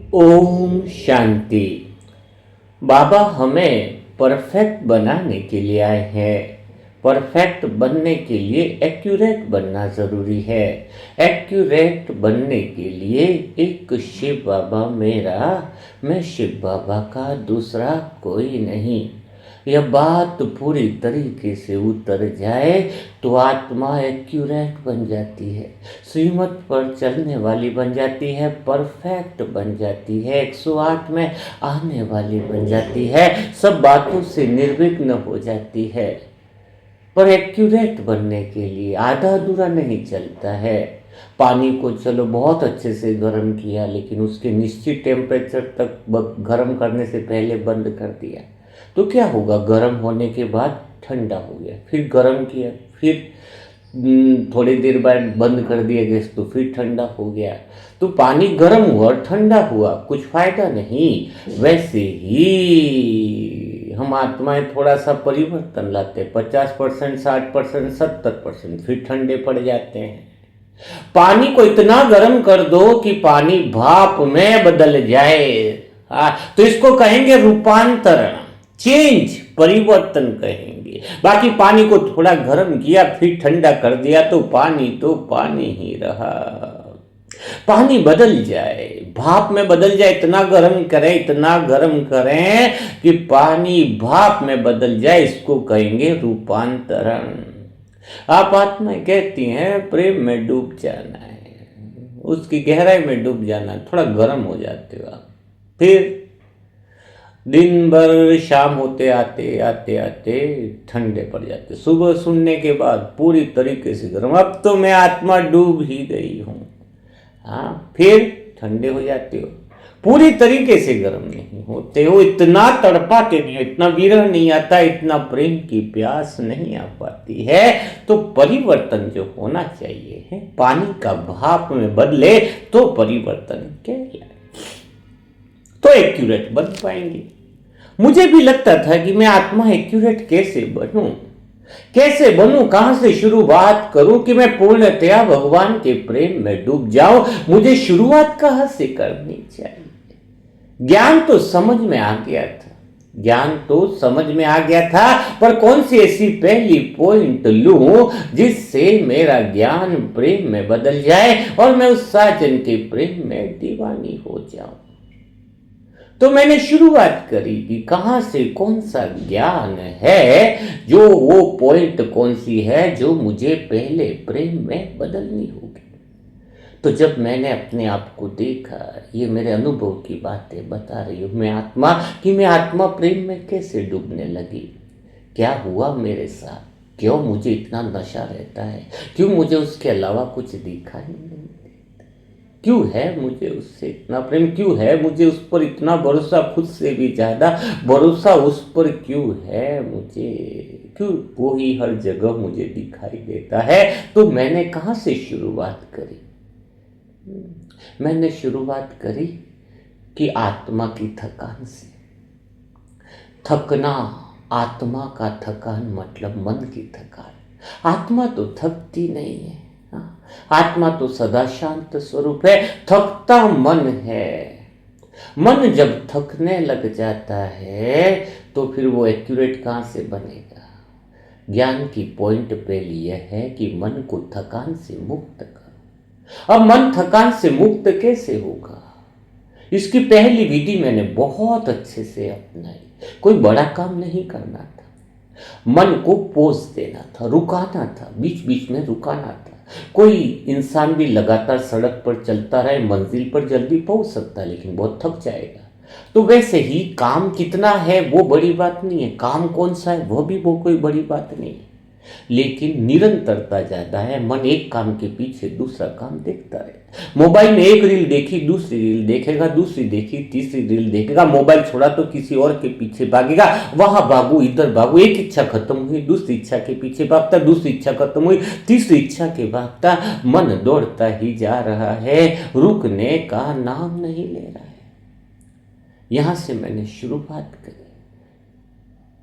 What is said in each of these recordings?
ओम शांति। बाबा हमें परफेक्ट बनाने के लिए आए हैं। परफेक्ट बनने के लिए एक्यूरेट बनना ज़रूरी है। एक्यूरेट बनने के लिए एक शिव बाबा मेरा, मैं शिव बाबा का दूसरा कोई नहीं। यह बात पूरी तरीके से उतर जाए तो आत्मा एक्यूरेट बन जाती है, श्रीमत पर चलने वाली बन जाती है, परफेक्ट बन जाती है, 108 में आने वाली बन जाती है, सब बातों से निर्विघ्न हो जाती है। पर एक्यूरेट बनने के लिए आधा अधूरा नहीं चलता है। पानी को चलो बहुत अच्छे से गर्म किया, लेकिन उसके निश्चित टेम्परेचर तक गर्म करने से पहले बंद कर दिया तो क्या होगा? गर्म होने के बाद ठंडा हो गया, फिर गर्म किया, फिर थोड़ी देर बाद बंद कर दिया गैस तो फिर ठंडा हो गया। तो पानी गर्म हुआ और ठंडा हुआ, कुछ फायदा नहीं। वैसे ही हम आत्माएं थोड़ा सा परिवर्तन लाते, 50%, 60%, 70%, फिर ठंडे पड़ जाते हैं। पानी को इतना गर्म कर दो कि पानी भाप में बदल जाए, तो इसको कहेंगे रूपांतरण, चेंज, परिवर्तन कहेंगे। बाकी पानी को थोड़ा गर्म किया फिर ठंडा कर दिया तो पानी ही रहा। पानी बदल जाए, भाप में बदल जाए, इतना गर्म करें, इतना गर्म करें कि पानी भाप में बदल जाए, इसको कहेंगे रूपांतरण। आप आत्माएं कहती हैं प्रेम में डूब जाना है, उसकी गहराई में डूब जाना है, थोड़ा गर्म हो जाते हो आप, फिर दिन भर शाम होते आते आते आते ठंडे पड़ जाते, सुबह सुनने के बाद पूरी तरीके से गर्म, अब तो मैं आत्मा डूब ही गई हूँ। हाँ, फिर ठंडे हो जाते हो, पूरी तरीके से गर्म नहीं होते हो, इतना तड़पाते नहीं हो, इतना विरह नहीं आता, इतना प्रेम की प्यास नहीं आ पाती है। तो परिवर्तन जो होना चाहिए है, पानी का भाप में बदले तो परिवर्तन कहलाए, तो एक्यूरेट बन पाएंगे। मुझे भी लगता था कि मैं आत्मा एक्यूरेट कैसे बनूं, कहां से शुरुआत करूं कि मैं पूर्णतया भगवान के प्रेम में डूब जाऊं। मुझे शुरुआत कहां से करनी चाहिए? ज्ञान तो समझ में आ गया था, पर कौन सी ऐसी पहली पॉइंट लूं जिससे मेरा ज्ञान प्रेम में बदल जाए और मैं उस साजन के प्रेम में दीवानी हो जाऊं। तो मैंने शुरुआत करी कि कहां से कौन सा ज्ञान है, जो वो पॉइंट कौन सी है जो मुझे पहले प्रेम में बदलनी होगी। तो जब मैंने अपने आप को देखा, ये मेरे अनुभव की बातें बता रही हूँ मैं आत्मा प्रेम में कैसे डूबने लगी, क्या हुआ मेरे साथ, क्यों मुझे इतना नशा रहता है, क्यों मुझे उसके अलावा कुछ दिखा ही नहीं, क्यों है मुझे उससे इतना प्रेम, क्यों है मुझे उस पर इतना भरोसा, खुद से भी ज्यादा भरोसा उस पर क्यों है मुझे, क्यों वो ही हर जगह मुझे दिखाई देता है। तो मैंने कहां से शुरुआत करी? मैंने शुरुआत करी कि आत्मा की थकान से। थकना, आत्मा का थकान मतलब मन की थकान। आत्मा तो थकती नहीं है, आत्मा तो सदा शांत स्वरूप है, थकता मन है। मन जब थकने लग जाता है तो फिर वो एक्यूरेट कहां से बनेगा? ज्ञान की पॉइंट पहली यह है कि मन को थकान से मुक्त करो। अब मन थकान से मुक्त कैसे होगा? इसकी पहली विधि मैंने बहुत अच्छे से अपनाई। कोई बड़ा काम नहीं करना था, मन को पोज देना था, रुकाना था, बीच बीच में रुकाना था। कोई इंसान भी लगातार सड़क पर चलता रहे, मंजिल पर जल्दी पहुंच सकता है, लेकिन बहुत थक जाएगा। तो वैसे ही काम कितना है वो बड़ी बात नहीं है, काम कौन सा है वो भी वो कोई बड़ी बात नहीं है, लेकिन निरंतरता ज्यादा है। मन एक काम के पीछे दूसरा काम देखता है। मोबाइल में एक रील देखी, दूसरी रील देखेगा, दूसरी देखी, तीसरी रील देखेगा, मोबाइल छोड़ा तो किसी और के पीछे भागेगा, वहां भागू, इधर भागू, एक इच्छा खत्म हुई, दूसरी इच्छा के पीछे भागता, दूसरी इच्छा खत्म हुई, तीसरी इच्छा के भागता, मन दौड़ता ही जा रहा है, रुकने का नाम नहीं ले रहा है। यहां से मैंने शुरुआत करी।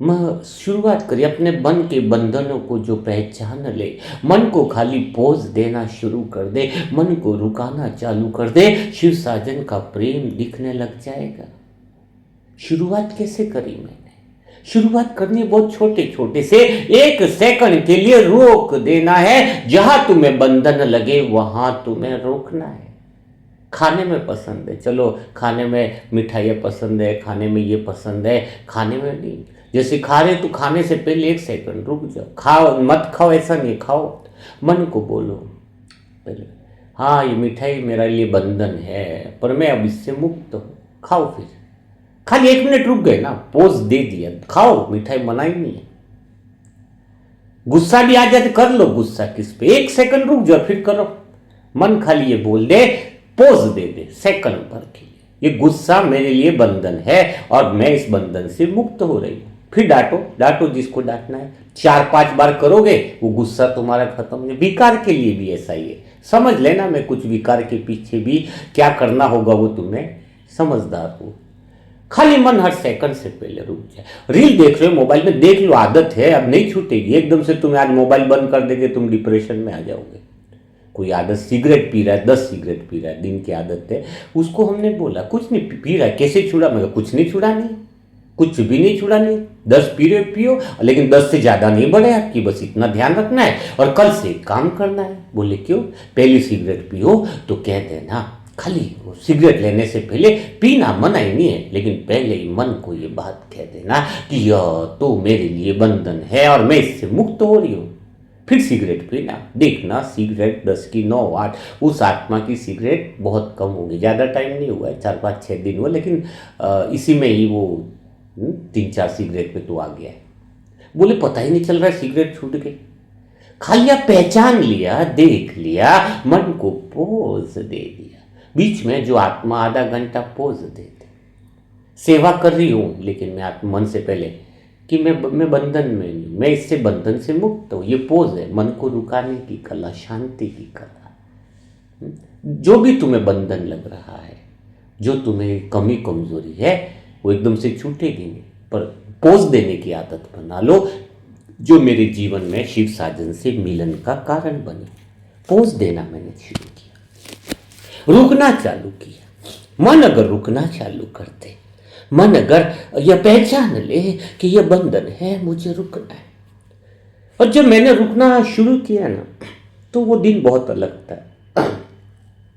शुरुआत करिए अपने मन के बंधनों को जो पहचान ले, मन को खाली पोज देना शुरू कर दे, मन को रुकाना चालू कर दे, शिव साजन का प्रेम दिखने लग जाएगा। शुरुआत कैसे करी मैंने? शुरुआत करनी है बहुत छोटे छोटे से, 1 सेकंड के लिए रोक देना है। जहां तुम्हें बंधन लगे वहां तुम्हें रोकना है। खाने में पसंद है, चलो खाने में मिठाइयाँ पसंद है, खाने में ये पसंद है, खाने में नहीं। जैसे खा रहे तो खाने से पहले 1 सेकंड रुक जाओ, खाओ मत खाओ ऐसा नहीं, खाओ। मन को बोलो पहले, हाँ ये मिठाई मेरे लिए बंधन है पर मैं अब इससे मुक्त हूँ, खाओ। फिर खाली 1 मिनट रुक गए ना, पोज दे दिया, खाओ, मिठाई मना ही नहीं है। गुस्सा भी आ जाए तो कर लो, गुस्सा किस पे, 1 सेकंड रुक जाओ फिर करो। मन खाली ये बोल दे, पोज दे दे सेकंड भर के लिए, ये गुस्सा मेरे लिए बंधन है और मैं इस बंधन से मुक्त हो रही हूं। फिर डांटो, डांटो जिसको डांटना है, 4-5 बार करोगे वो गुस्सा तुम्हारा खत्म हो। विकार के लिए भी ऐसा ही है, समझ लेना। मैं कुछ विकार के पीछे भी क्या करना होगा वो तुम्हें समझदार हो। खाली मन हर सेकंड से पहले रुक जाए। रील देख रहे हो मोबाइल में, देख लो, आदत है अब नहीं छूटेगी। एकदम से तुम्हें आज मोबाइल बंद कर देंगे तुम डिप्रेशन में आ जाओगे। कोई आदत सिगरेट पी रहा है, 10 सिगरेट पी रहा है, दिन की आदत है, उसको हमने बोला कुछ नहीं पी रहा है, कैसे छुड़ा? मैं कुछ नहीं छुड़ा, नहीं कुछ भी नहीं छुड़ा, नहीं 10 पी रहे पियो, लेकिन 10 से ज़्यादा नहीं बढ़े आपकी, बस इतना ध्यान रखना है और कल से काम करना है। बोले क्यों? पहली सिगरेट पियो तो कह देना, खाली सिगरेट लेने से पहले पीना मना ही नहीं है, लेकिन पहले ही मन को ये बात कह देना कि यह तो मेरे लिए बंधन है और मैं इससे मुक्त हो रही हूँ। फिर सिगरेट पीना, देखना सिगरेट 10 की 9 8, उस आत्मा की सिगरेट बहुत कम होगी। ज़्यादा टाइम नहीं हुआ है, 4-5-6 दिन हुआ, लेकिन इसी में ही वो 3-4 सिगरेट पे तो आ गया है। बोले पता ही नहीं चल रहा है सिगरेट छूट गई। खाली आप पहचान लिया, देख लिया, मन को पोज दे दिया। बीच में जो आत्मा आधा घंटा पोज दे दे, सेवा कर रही हूँ लेकिन मैं आत्मा मन से पहले कि मैं बंधन में नहीं, मैं इससे बंधन से मुक्त हूँ। ये पोज है मन को रुकाने की कला, शांति की कला। जो भी तुम्हें बंधन लग रहा है, जो तुम्हें कमी कमजोरी है, वो एकदम से छूटेगी नहीं, पर पोज देने की आदत बना लो, जो मेरे जीवन में शिव साजन से मिलन का कारण बने। पोज देना मैंने शुरू किया, रुकना चालू किया। मन अगर रुकना चालू करते, मन अगर यह पहचान ले कि यह बंधन है, मुझे रुकना है, और जब मैंने रुकना शुरू किया ना, तो वो दिन बहुत अलग था।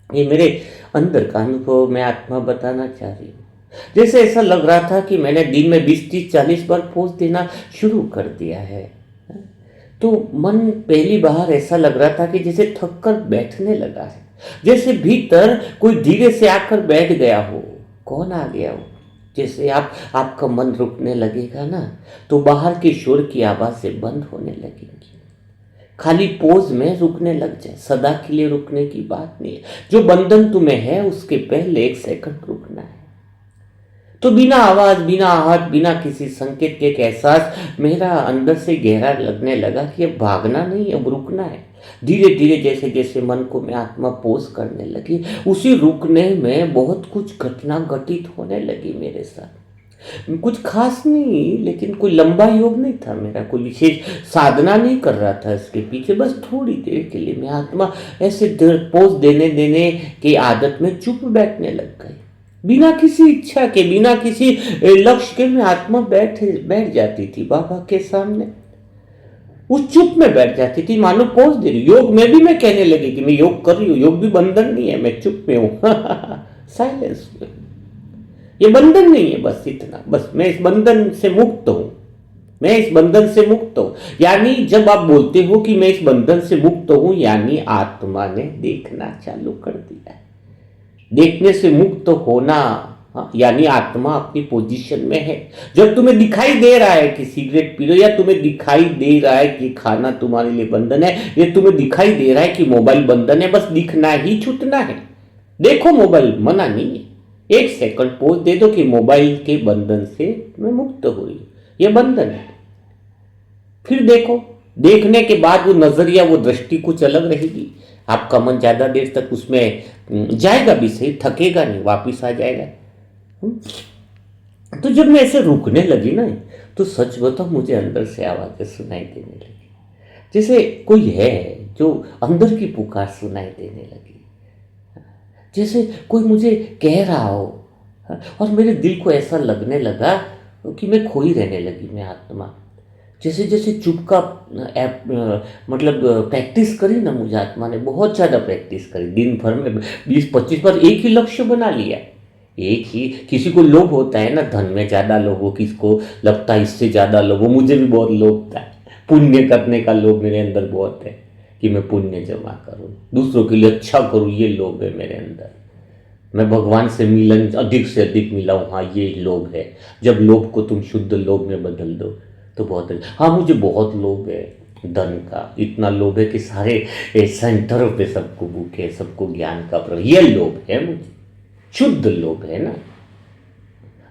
ये मेरे अंदर का अनुभव मैं आत्मा बताना चाह रही हूँ। जैसे ऐसा लग रहा था कि मैंने दिन में 20-30-40 बार पोज देना शुरू कर दिया है। तो मन पहली बार ऐसा लग रहा था कि जैसे थक कर बैठने लगा है, जैसे भीतर कोई धीरे से आकर बैठ गया हो। कौन आ गया हो? जैसे आपका मन रुकने लगेगा ना, तो बाहर के शोर की आवाज़ें बंद होने लगेंगी। खाली पोज में रुकने लग जाए, सदा के लिए रुकने की बात नहीं है। जो बंधन तुम्हें है उसके पहले 1 सेकंड रुकना है। तो बिना आवाज़, बिना आहट, बिना किसी संकेत के एक एहसास मेरा अंदर से गहरा लगने लगा कि अब भागना नहीं, अब रुकना है। धीरे धीरे जैसे जैसे मन को मैं आत्मा पोज करने लगी, उसी रुकने में बहुत कुछ घटना घटित होने लगी मेरे साथ। कुछ खास नहीं, लेकिन कोई लंबा योग नहीं था मेरा, कोई विशेष साधना नहीं कर रहा था इसके पीछे। बस थोड़ी देर के लिए मैं आत्मा ऐसे पोज देने की आदत में चुप बैठने लग गई। बिना किसी इच्छा के, बिना किसी लक्ष्य के मैं आत्मा बैठ जाती थी बाबा के सामने। उस चुप में बैठ जाती थी, मानो पोज दे रही। योग में भी मैं कहने लगी कि मैं योग कर रही हूँ, योग भी बंधन नहीं है, मैं चुप में हूँ। साइलेंस में, ये बंधन नहीं है, बस इतना, बस मैं इस बंधन से मुक्त हूँ, मैं इस बंधन से मुक्त हूँ। यानी जब आप बोलते हो कि मैं इस बंधन से मुक्त हूँ, यानी आत्मा ने देखना चालू कर दिया है। देखने से मुक्त होना, यानी आत्मा अपनी पोजीशन में है। जब तुम्हें दिखाई दे रहा है कि सिगरेट पी लो, या तुम्हें दिखाई दे रहा है कि खाना तुम्हारे लिए बंधन है, या तुम्हें दिखाई दे रहा है कि मोबाइल बंधन है, बस दिखना ही छूटना है। देखो मोबाइल मना नहीं है, 1 सेकंड पोज दे दो कि मोबाइल के बंधन से मैं मुक्त हुई, ये बंधन है। फिर देखो, देखने के बाद वो नजरिया, वो दृष्टि कुछ अलग रहेगी। आपका मन ज्यादा देर तक उसमें जाएगा भी सही, थकेगा नहीं, वापिस आ जाएगा। तो जब मैं ऐसे रुकने लगी ना, तो सच बताओ मुझे अंदर से आवाज़ें सुनाई देने लगी, जैसे कोई है जो अंदर की पुकार सुनाई देने लगी, जैसे कोई मुझे कह रहा हो। और मेरे दिल को ऐसा लगने लगा कि मैं खोई रहने लगी, मैं आत्मा। जैसे जैसे चुप का मतलब प्रैक्टिस करी ना, मुझे आत्मा ने बहुत ज़्यादा प्रैक्टिस करी। दिन भर में 20-25 बार एक ही लक्ष्य बना लिया। एक ही, किसी को लोभ होता है ना, धन में ज़्यादा लोभ हो, किसको लगता है इससे ज़्यादा लोभ हो। मुझे भी बहुत लोभ था, पुण्य करने का लोभ मेरे अंदर बहुत है कि मैं पुण्य जमा करूं, दूसरों के लिए अच्छा करूं, ये लोभ है मेरे अंदर। मैं भगवान से मिलन अधिक से अधिक मिलाऊं, हाँ ये लोभ है। जब लोभ को तुम शुद्ध लोभ में बदल दो तो बहुत है। हाँ मुझे बहुत लोभ है धन का, इतना लोभ है कि सारे सेंटरों पे सबको बुक है, सबको ज्ञान का ये लोभ है मुझे, शुद्ध लोभ है ना।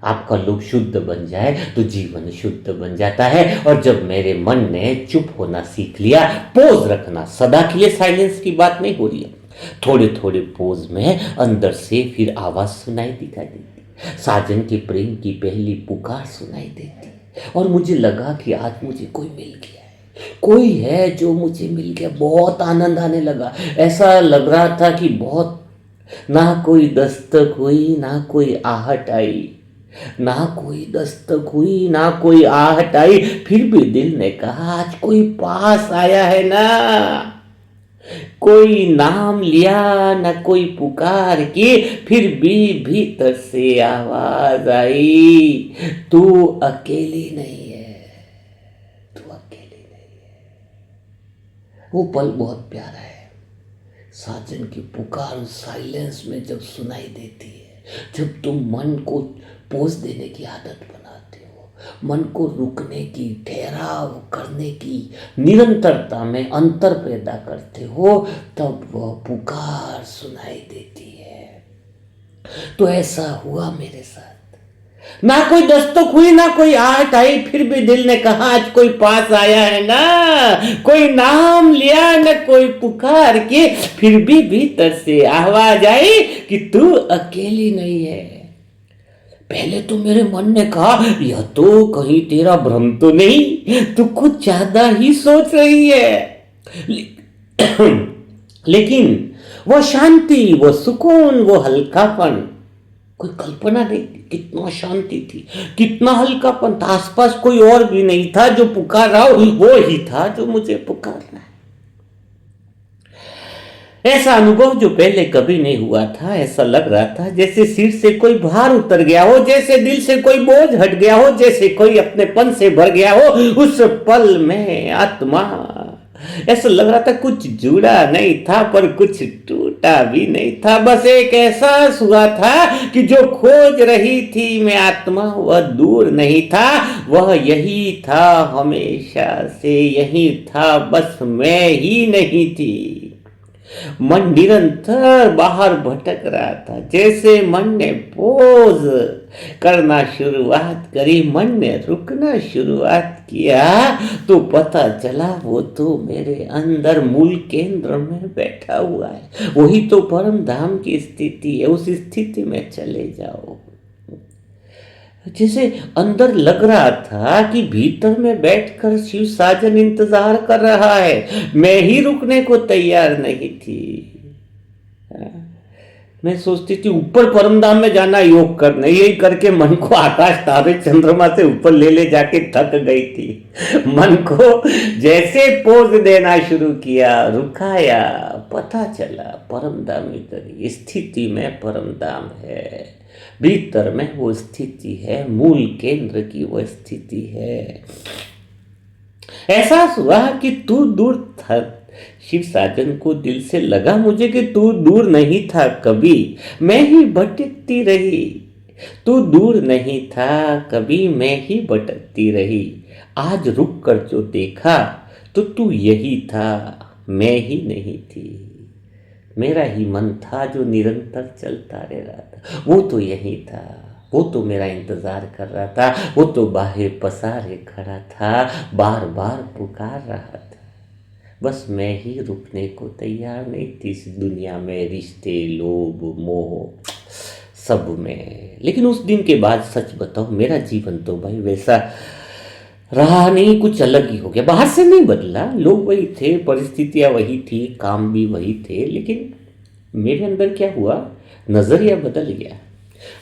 आपका लोभ शुद्ध बन जाए तो जीवन शुद्ध बन जाता है। और जब मेरे मन ने चुप होना सीख लिया, पोज रखना, सदा के लिए साइलेंस की बात नहीं हो रही है, थोड़े थोड़े पोज में अंदर से फिर आवाज सुनाई दिखाई देती, साजन के प्रेम की पहली पुकार सुनाई देती। और मुझे लगा कि आज मुझे कोई मिल गया है, कोई है जो मुझे मिल गया। बहुत आनंद आने लगा, ऐसा लग रहा था कि बहुत, ना कोई दस्तक हुई ना कोई आहट आई, ना कोई दस्तक हुई ना कोई आहट आई, फिर भी दिल ने कहा आज कोई पास आया है ना। कोई नाम लिया ना कोई पुकार की, फिर भी भीतर से आवाज आई, तू अकेली नहीं है, तू अकेली नहीं है। वो पल बहुत प्यारा है। साजन की पुकार साइलेंस में जब सुनाई देती है, जब तुम मन को पोज देने की आदत बनाते हो, मन को रुकने की, ठहराव करने की, निरंतरता में अंतर पैदा करते हो, तब वह पुकार सुनाई देती है। तो ऐसा हुआ मेरे साथ, ना कोई दस्तक हुई ना कोई आहट आई, फिर भी दिल ने कहा आज कोई पास आया है ना। कोई नाम लिया ना कोई पुकार के, फिर भी भीतर से आवाज आई कि तू अकेली नहीं है। पहले तो मेरे मन ने कहा यह तो कहीं तेरा भ्रम तो नहीं, तू कुछ ज्यादा ही सोच रही है। लेकिन वो शांति, वो सुकून, वो हल्कापन, कोई कल्पना नहीं थी। कितना शांति थी, कितना हल्कापन था। आसपास कोई और भी नहीं था जो पुकार रहा हो, वो ही था जो मुझे पुकार रहा है। ऐसा अनुभव जो पहले कभी नहीं हुआ था। ऐसा लग रहा था जैसे सिर से कोई भार उतर गया हो, जैसे दिल से कोई बोझ हट गया हो, जैसे कोई अपनेपन से भर गया हो। उस पल में आत्मा, ऐसा लग रहा था कुछ जुड़ा नहीं था पर कुछ टूटा भी नहीं था। बस एक एहसास हुआ था कि जो खोज रही थी मैं आत्मा, वह दूर नहीं था, वह यही था, हमेशा से यही था, बस मैं ही नहीं थी। मन निरंतर बाहर भटक रहा था। जैसे मन ने पोज करना शुरुआत करी, मन ने रुकना शुरुआत किया, तो पता चला वो तो मेरे अंदर मूल केंद्र में बैठा हुआ है। वही तो परम धाम की स्थिति है। उस स्थिति में चले जाओ। जैसे अंदर लग रहा था कि भीतर में बैठकर शिव साजन इंतजार कर रहा है, मैं ही रुकने को तैयार नहीं थी। मैं सोचती थी ऊपर परमधाम में जाना, योग करना, यही करके मन को आकाश तारे चंद्रमा से ऊपर ले ले जाके थक गई थी। मन को जैसे पोज देना शुरू किया, रुकाया, पता चला परमधाम इधर स्थिति में परमधाम है, भीतर में वो स्थिति है, मूल केंद्र की वो स्थिति है। एहसास हुआ कि तू दूर था। शिव साजन को दिल से लगा मुझे कि तू दूर नहीं था कभी, मैं ही भटकती रही। तू दूर नहीं था कभी, मैं ही भटकती रही। आज रुक कर जो देखा तो तू यही था, मैं ही नहीं थी। मेरा ही मन था जो निरंतर चलता रह रहा था। वो तो यही था, वो तो मेरा इंतजार कर रहा था, वो तो बाहें पसारे खड़ा था, बार बार पुकार रहा था। बस मैं ही रुकने को तैयार नहीं थी इस दुनिया में, रिश्ते, लोभ, मोह, सब में। लेकिन उस दिन के बाद सच बताओ, मेरा जीवन तो भाई वैसा रहा नहीं, कुछ अलग ही हो गया। बाहर से नहीं बदला, लोग वही थे, परिस्थितियाँ वही थी, काम भी वही थे, लेकिन मेरे अंदर क्या हुआ, नज़रिया बदल गया।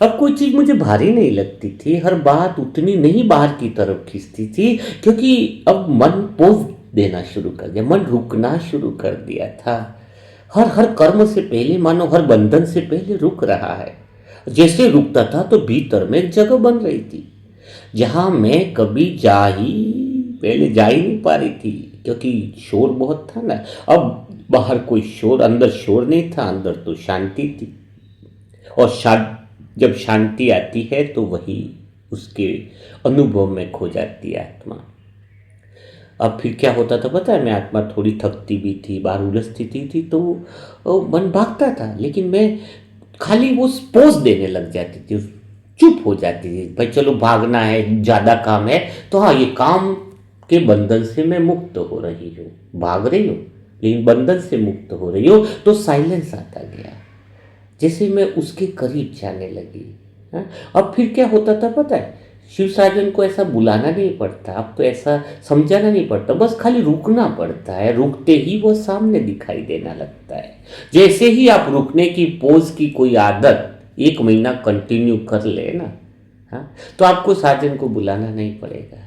अब कोई चीज़ मुझे भारी नहीं लगती थी, हर बात उतनी नहीं बाहर की तरफ खींचती थी, क्योंकि अब मन पोज देना शुरू कर दिया, मन रुकना शुरू कर दिया था। हर हर कर्म से पहले, मानो हर बंधन से पहले रुक रहा है। जैसे रुकता था तो भीतर में एक जगह बन रही थी, जहाँ मैं कभी पहले जा ही नहीं पा रही थी, क्योंकि शोर बहुत था ना। अब बाहर कोई शोर, अंदर शोर नहीं था, अंदर तो शांति थी। और जब शांति आती है तो वही उसके अनुभव में खो जाती है आत्मा। अब फिर क्या होता था पता है, मैं आत्मा थोड़ी थकती भी थी, बाहर उलझती थी तो मन भागता था, लेकिन मैं खाली वो पोज देने लग जाती थी, चुप हो जाती थी। भाई चलो भागना है, ज़्यादा काम है, तो हाँ ये काम के बंधन से मैं मुक्त हो रही हूँ, भाग रही हूँ लेकिन बंधन से मुक्त हो रही हूँ, तो साइलेंस आता गया, जैसे मैं उसके करीब जाने लगी। हाँ? अब फिर क्या होता था पता है, शिव साजन को ऐसा बुलाना नहीं पड़ता, अब तो ऐसा समझाना नहीं पड़ता, बस खाली रुकना पड़ता है। रुकते ही वो सामने दिखाई देना लगता है। जैसे ही आप रुकने की पोज की कोई आदत 1 महीना कंटिन्यू कर ले ना, हाँ, तो आपको साजन को बुलाना नहीं पड़ेगा।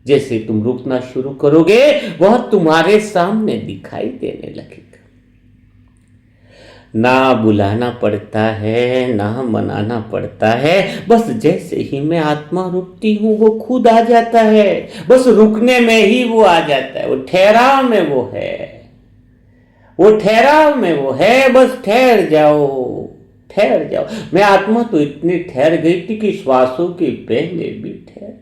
जैसे तुम रुकना शुरू करोगे, वह तुम्हारे सामने दिखाई देने लगेगा। ना बुलाना पड़ता है, ना मनाना पड़ता है, बस जैसे ही मैं आत्मा रुकती हूँ वो खुद आ जाता है। बस रुकने में ही वो आ जाता है, वो ठहराव में वो है, वो ठहराव में वो है। बस ठहर जाओ, ठहर जाओ। मैं आत्मा तो इतनी ठहर गई थी कि श्वासों के पहले भी ठहर गई।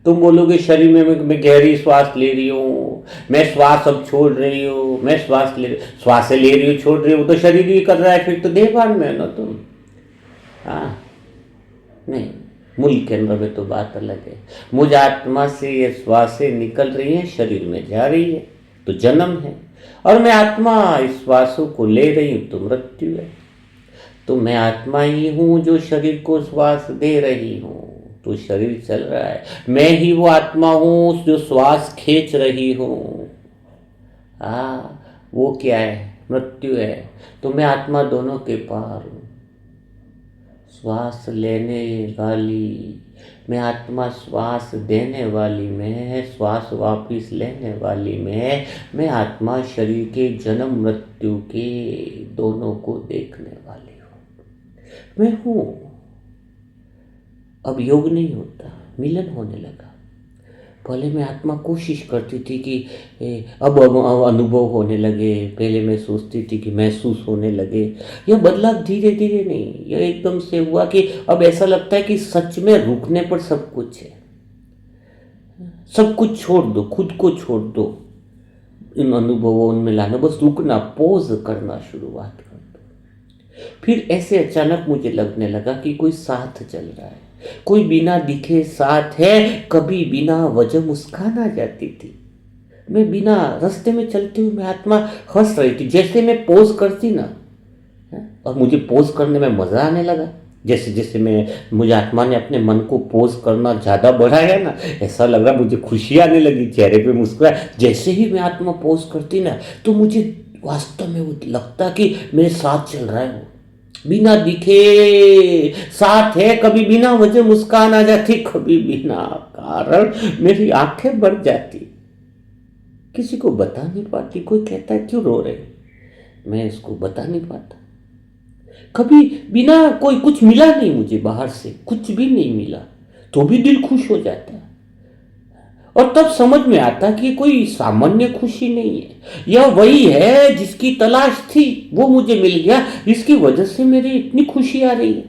तुम बोलोगे शरीर में मैं गहरी श्वास ले रही हूँ, मैं श्वास अब छोड़ रही हूँ, मैं श्वास ले रही हूँ, छोड़ रही हूँ, तो शरीर ही कर रहा है, फिर तो देहभान में है ना तुम। हाँ नहीं, मूल केंद्र में तो बात अलग है। मुझ आत्मा से ये श्वासें निकल रही हैं, शरीर में जा रही है तो जन्म है, और मैं आत्मा इस श्वासों को ले रही हूँ तो मृत्यु है। तो मैं आत्मा ही हूँ जो शरीर को श्वास दे रही हूँ, तो शरीर चल रहा है। मैं ही वो आत्मा हूँ जो श्वास खींच रही हूँ, वो क्या है, मृत्यु है। तो मैं आत्मा दोनों के पार हूँ। श्वास लेने वाली मैं आत्मा, श्वास देने वाली मैं, श्वास वापिस लेने वाली मैं आत्मा शरीर के जन्म मृत्यु के दोनों को देखने वाली हूँ। मैं हूँ। अब योग नहीं होता, मिलन होने लगा। पहले मैं आत्मा कोशिश करती थी कि अब अनुभव होने लगे, पहले मैं सोचती थी कि महसूस होने लगे। यह बदलाव धीरे धीरे नहीं, यह एकदम से हुआ कि अब ऐसा लगता है कि सच में रुकने पर सब कुछ है। सब कुछ छोड़ दो, खुद को छोड़ दो, इन अनुभवों उनमें लाना, बस रुकना, पॉज करना शुरुआत कर दो। फिर ऐसे अचानक मुझे लगने लगा कि कोई साथ चल रहा है, कोई बिना दिखे साथ है। कभी बिना वजह मुस्कान आ जाती थी। मैं बिना रास्ते में चलती हुई मैं आत्मा हंस रही थी, जैसे मैं पोज करती ना, और मुझे पोज करने में मजा आने लगा। जैसे जैसे मुझे आत्मा ने अपने मन को पोज करना ज़्यादा बढ़ाया ना, ऐसा लग रहा मुझे खुशी आने लगी, चेहरे पे मुस्कुराहट। जैसे ही मैं आत्मा पोज करती ना, तो मुझे वास्तव में वो लगता कि मेरे साथ चल रहा है, वो बिना दिखे साथ है। कभी बिना वजह मुस्कान आ जाती, कभी बिना कारण मेरी आंखें भर जाती। किसी को बता नहीं पाती। कोई कहता है क्यों रो रहे, मैं इसको बता नहीं पाता। कभी बिना कोई कुछ मिला नहीं मुझे, बाहर से कुछ भी नहीं मिला, तो भी दिल खुश हो जाता है। और तब समझ में आता कि कोई सामान्य खुशी नहीं है, यह वही है जिसकी तलाश थी, वो मुझे मिल गया, इसकी वजह से मेरी इतनी खुशी आ रही है।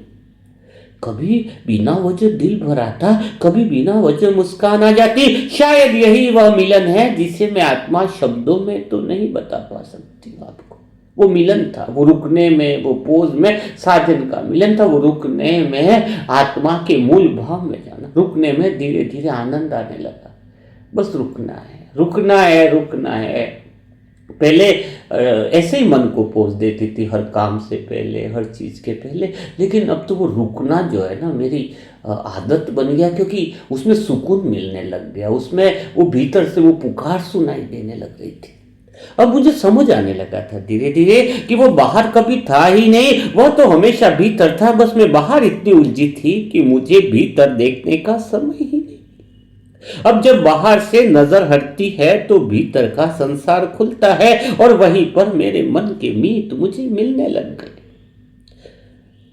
कभी बिना वजह दिल भर आता, कभी बिना वजह मुस्कान आ जाती। शायद यही वह मिलन है जिसे मैं आत्मा शब्दों में तो नहीं बता पा सकती आपको। वो मिलन था, वो रुकने में, वो पोज में साजन का मिलन था। वो रुकने में आत्मा के मूल भाव में जाना, रुकने में धीरे धीरे आनंद आने लगा। बस रुकना है, रुकना है, रुकना है। पहले ऐसे ही मन को पोज देती थी हर काम से पहले, हर चीज़ के पहले। लेकिन अब तो वो रुकना जो है ना मेरी आदत बन गया, क्योंकि उसमें सुकून मिलने लग गया, उसमें वो भीतर से वो पुकार सुनाई देने लग गई थी। अब मुझे समझ आने लगा था धीरे धीरे कि वो बाहर कभी था ही नहीं, वह तो हमेशा भीतर था। बस मैं बाहर इतनी उलझी थी कि मुझे भीतर देखने का समय ही नहीं। अब जब बाहर से नजर हटती है तो भीतर का संसार खुलता है, और वहीं पर मेरे मन के मीत मुझे मिलने लग गए।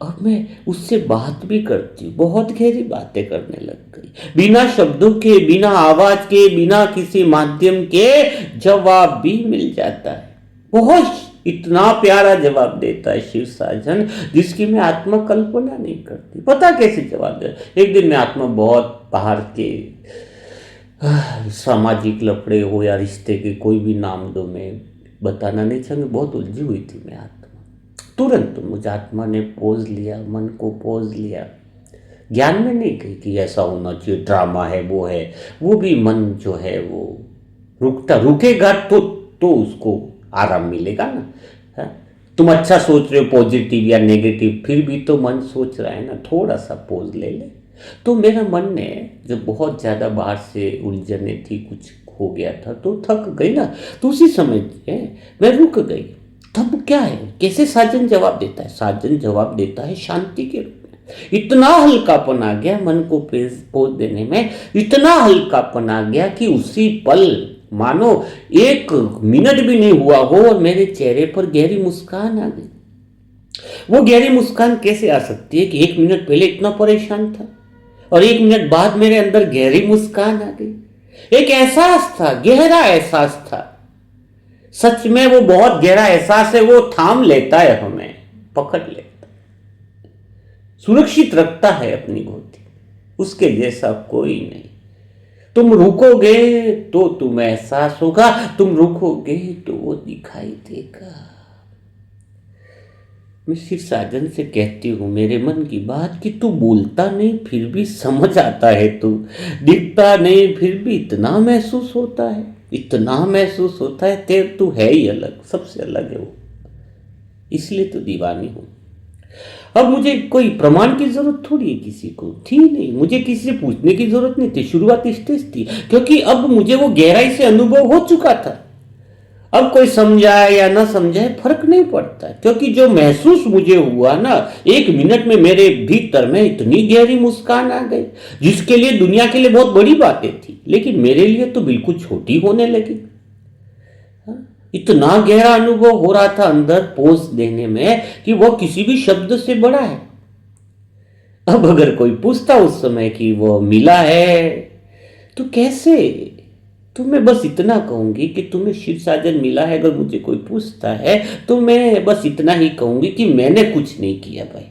अब मैं उससे बात भी करती हूँ, बहुत गहरी बातें करने लग गई, बिना शब्दों के, बिना आवाज के, बिना किसी माध्यम के जवाब भी मिल जाता है। बहुत इतना प्यारा जवाब देता है शिव साजन, जिसकी मैं आत्मा कल्पना नहीं करती। पता कैसे जवाब दे। एक दिन मैं आत्मा बहुत बाहर के सामाजिक लफड़े हो या रिश्ते के कोई भी नाम दो, मैं बताना नहीं चाहूँगी, बहुत उलझी हुई थी मैं आत्मा। तुरंत मुझे आत्मा ने पोज लिया, मन को पोज लिया। ज्ञान में नहीं कही कि ऐसा होना चाहिए, ड्रामा है, वो भी मन जो है वो रुकेगा तो उसको आराम मिलेगा ना। है? तुम अच्छा सोच रहे हो पॉजिटिव या नेगेटिव, फिर भी तो मन सोच रहा है ना, थोड़ा सा पोज ले ले। तो मेरा मन ने जो बहुत ज़्यादा बाहर से उलझने थी, कुछ हो गया था तो थक गई ना, तो उसी समय मैं रुक गई। तब क्या है, कैसे साजन जवाब देता है? साजन जवाब देता है शांति के रूप में। इतना हल्कापन आ गया मन को पोज देने में, इतना हल्कापन आ गया कि उसी पल मानो 1 मिनट भी नहीं हुआ हो और मेरे चेहरे पर गहरी मुस्कान आ गई। वो गहरी मुस्कान कैसे आ सकती है कि 1 मिनट पहले इतना परेशान था और 1 मिनट बाद मेरे अंदर गहरी मुस्कान आ गई। एक एहसास था, गहरा एहसास था। सच में वो बहुत गहरा एहसास है, वो थाम लेता है, हमें पकड़ लेता, सुरक्षित रखता है अपनी गोदी। उसके जैसा कोई नहीं। तुम रुकोगे तो तुम्हें एहसास होगा, तुम रुकोगे तो वो दिखाई देगा। मैं शिव साजन से कहती हूँ मेरे मन की बात कि तू बोलता नहीं फिर भी समझ आता है, तू दिखता नहीं फिर भी इतना महसूस होता है, इतना महसूस होता है। तेरे तू है ही अलग, सबसे अलग है वो, इसलिए तो दीवानी हूँ। अब मुझे कोई प्रमाण की जरूरत थोड़ी है, किसी को थी नहीं, मुझे किसी से पूछने की जरूरत नहीं थी। शुरुआती स्टेज थी, क्योंकि अब मुझे वो गहराई से अनुभव हो चुका था। अब कोई समझाए या ना समझाए फर्क नहीं पड़ता, क्योंकि जो महसूस मुझे हुआ ना, 1 मिनट में मेरे भीतर में इतनी गहरी मुस्कान आ गई, जिसके लिए दुनिया के लिए बहुत बड़ी बातें थी, लेकिन मेरे लिए तो बिल्कुल छोटी होने लगी। इतना गहरा अनुभव हो रहा था अंदर पोज देने में कि वो किसी भी शब्द से बड़ा है। अब अगर कोई पूछता उस समय कि वो मिला है तो कैसे, तो मैं बस इतना कहूंगी कि तुम्हें शिव साजन मिला है। अगर मुझे कोई पूछता है तो मैं बस इतना ही कहूंगी कि मैंने कुछ नहीं किया भाई,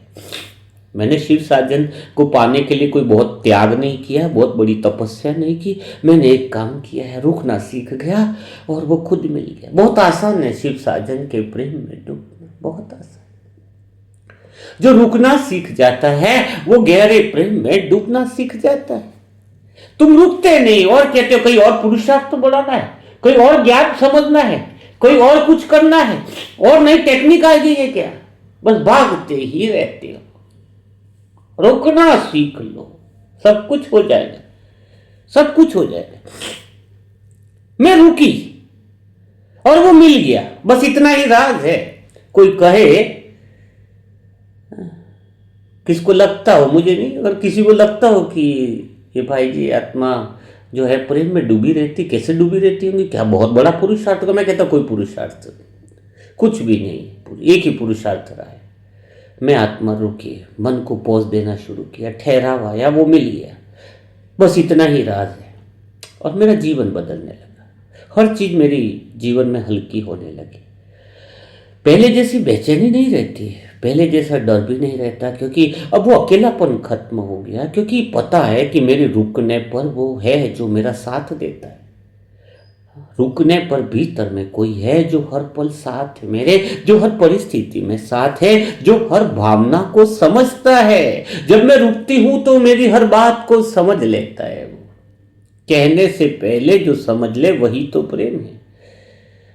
मैंने शिव साजन को पाने के लिए कोई बहुत त्याग नहीं किया, बहुत बड़ी तपस्या नहीं की। मैंने एक काम किया है, रुकना सीख गया और वो खुद मिल गया। बहुत आसान है शिव साजन के प्रेम में डूबना, बहुत आसान। जो रुकना सीख जाता है वो गहरे प्रेम में डूबना सीख जाता है। तुम रुकते नहीं और कहते हो कहीं और पुरुषार्थ तो बढ़ाना है, कोई और ज्ञान समझना है, कोई और कुछ करना है, और नई टेक्निक आ गई है क्या? बस भागते ही रहते हो। रुकना सीख लो, सब कुछ हो जाएगा, सब कुछ हो जाएगा। मैं रुकी और वो मिल गया, बस इतना ही राज है। कोई कहे, किसको लगता हो, मुझे नहीं, अगर किसी को लगता हो कि ये भाई जी आत्मा जो है प्रेम में डूबी रहती, कैसे डूबी रहती होंगी, क्या बहुत बड़ा पुरुषार्थ का? मैं कहता कोई पुरुषार्थ कुछ भी नहीं, एक ही पुरुषार्थ रहा है। मैं आत्मा रुकी, मन को पोज देना शुरू किया, ठहराव आया, वो मिल गया, बस इतना ही राज है। और मेरा जीवन बदलने लगा, हर चीज मेरी जीवन में हल्की होने लगी। पहले जैसी बेचैनी नहीं रहती है, पहले जैसा डर भी नहीं रहता, क्योंकि अब वो अकेलापन खत्म हो गया, क्योंकि पता है कि मेरे रुकने पर वो है जो मेरा साथ देता है। रुकने पर भीतर में कोई है जो हर पल साथ है मेरे, जो हर परिस्थिति में साथ है, जो हर भावना को समझता है। जब मैं रुकती हूं तो मेरी हर बात को समझ लेता है वो, कहने से पहले जो समझ ले वही तो प्रेम है।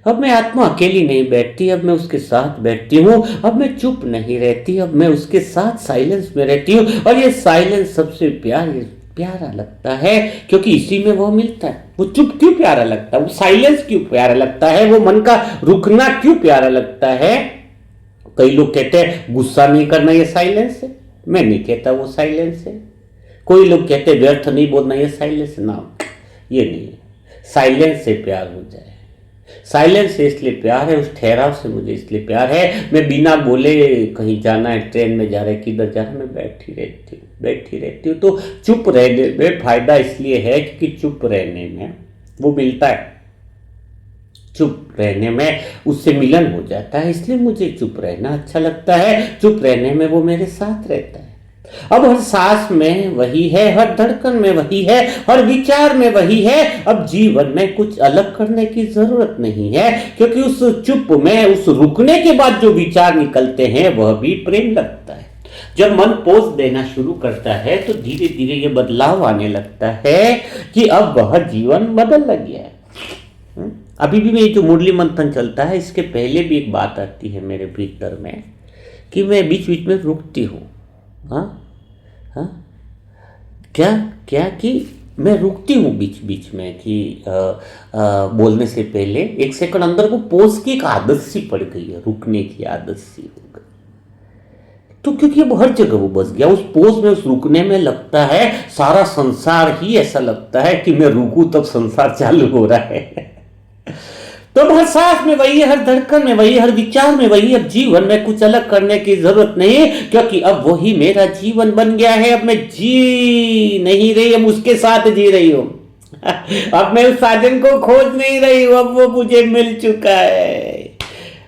अब मैं आत्मा अकेली नहीं बैठती, अब मैं उसके साथ बैठती हूँ। अब मैं चुप नहीं रहती, अब मैं उसके साथ साइलेंस में रहती हूँ। और ये साइलेंस सबसे प्यारा लगता है, क्योंकि इसी में वो मिलता है। वो चुप क्यों प्यारा लगता है, वो साइलेंस क्यों प्यारा लगता है, वो मन का रुकना क्यों प्यारा लगता है। कई लोग कहते हैं गुस्सा नहीं करना ये साइलेंस है, मैं नहीं कहता वो साइलेंस है। कोई लोग कहते हैं व्यर्थ नहीं बोलना ये साइलेंस ना, ये नहीं है। साइलेंस से प्यार हो जाए, साइलेंस से इसलिए प्यार है, उस ठहराव से मुझे इसलिए प्यार है। मैं बिना बोले कहीं जाना है, ट्रेन में जा रहे किधर जा रहे, मैं बैठी रहती हूँ। तो चुप रहने में फायदा इसलिए है क्योंकि चुप रहने में वो मिलता है, चुप रहने में उससे मिलन हो जाता है, इसलिए मुझे चुप रहना अच्छा लगता है। चुप रहने में वो मेरे साथ रहता है। अब हर सांस में वही है, हर धड़कन में वही है, हर विचार में वही है। अब जीवन में कुछ अलग करने की जरूरत नहीं है, क्योंकि उस चुप में, उस रुकने के बाद जो विचार निकलते हैं वह भी प्रेम लगता है। जब मन पोज देना शुरू करता है तो धीरे धीरे ये बदलाव आने लगता है कि अब वह जीवन बदल लग गया है। अभी भी मैं जो मुरली मंथन चलता है, इसके पहले भी एक बात आती है मेरे भीतर में कि मैं बीच बीच में रुकती हूँ। हाँ, क्या कि मैं रुकती हूँ बीच बीच में कि बोलने से पहले एक सेकंड अंदर को पोज की एक आदत सी पड़ गई है, रुकने की आदत सी हो गई। तो क्योंकि अब हर जगह वो बस गया, उस पोज में, उस रुकने में लगता है सारा संसार ही ऐसा लगता है कि मैं रुकूं तब संसार चालू हो रहा है। तो हर सांस में वही है, हर धड़कन में वही, हर विचार में वही। अब जीवन में कुछ अलग करने की जरूरत नहीं, क्योंकि अब वही मेरा जीवन बन गया है। अब मैं जी नहीं रही, अब उसके साथ जी रही हूं। अब मैं उस साजन को खोज नहीं रही हूं, अब वो मुझे मिल चुका है।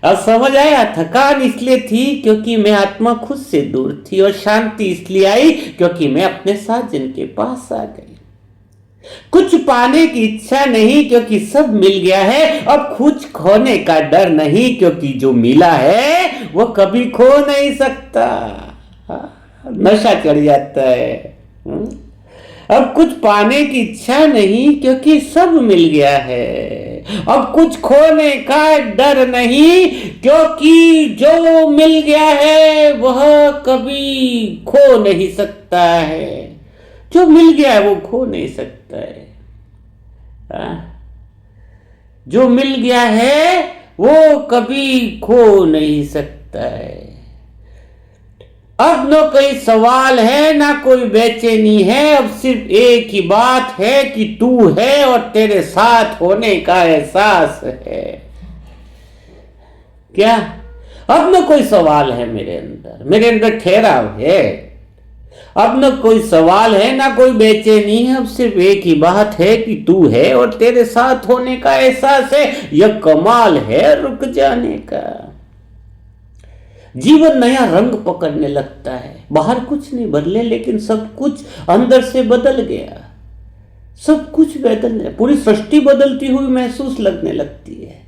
अब समझ आया, थकान इसलिए थी क्योंकि मैं आत्मा खुद से दूर थी, और शांति इसलिए आई क्योंकि मैं अपने साजन के पास आ गई। कुछ पाने की इच्छा नहीं, क्योंकि सब मिल गया है। अब कुछ खोने का डर नहीं, क्योंकि जो मिला है वो कभी खो नहीं सकता। नशा चढ़ जाता है। अब कुछ पाने की इच्छा नहीं, क्योंकि सब मिल गया है। अब कुछ खोने का डर नहीं, क्योंकि जो मिल गया है वह कभी खो नहीं सकता है। जो मिल गया है वो खो नहीं सकता है। जो मिल गया है वो कभी खो नहीं सकता है। अब न कोई सवाल है, ना कोई बेचैनी है। अब सिर्फ एक ही बात है कि तू है और तेरे साथ होने का एहसास है। क्या? अब न कोई सवाल है मेरे अंदर ठहराव है। अब न कोई सवाल है, ना कोई बेचैनी है। अब सिर्फ एक ही बात है कि तू है और तेरे साथ होने का एहसास है। यह कमाल है रुक जाने का। जीवन नया रंग पकड़ने लगता है। बाहर कुछ नहीं बदले, लेकिन सब कुछ अंदर से बदल गया। सब कुछ बदल गया, पूरी सृष्टि बदलती हुई महसूस लगने लगती है।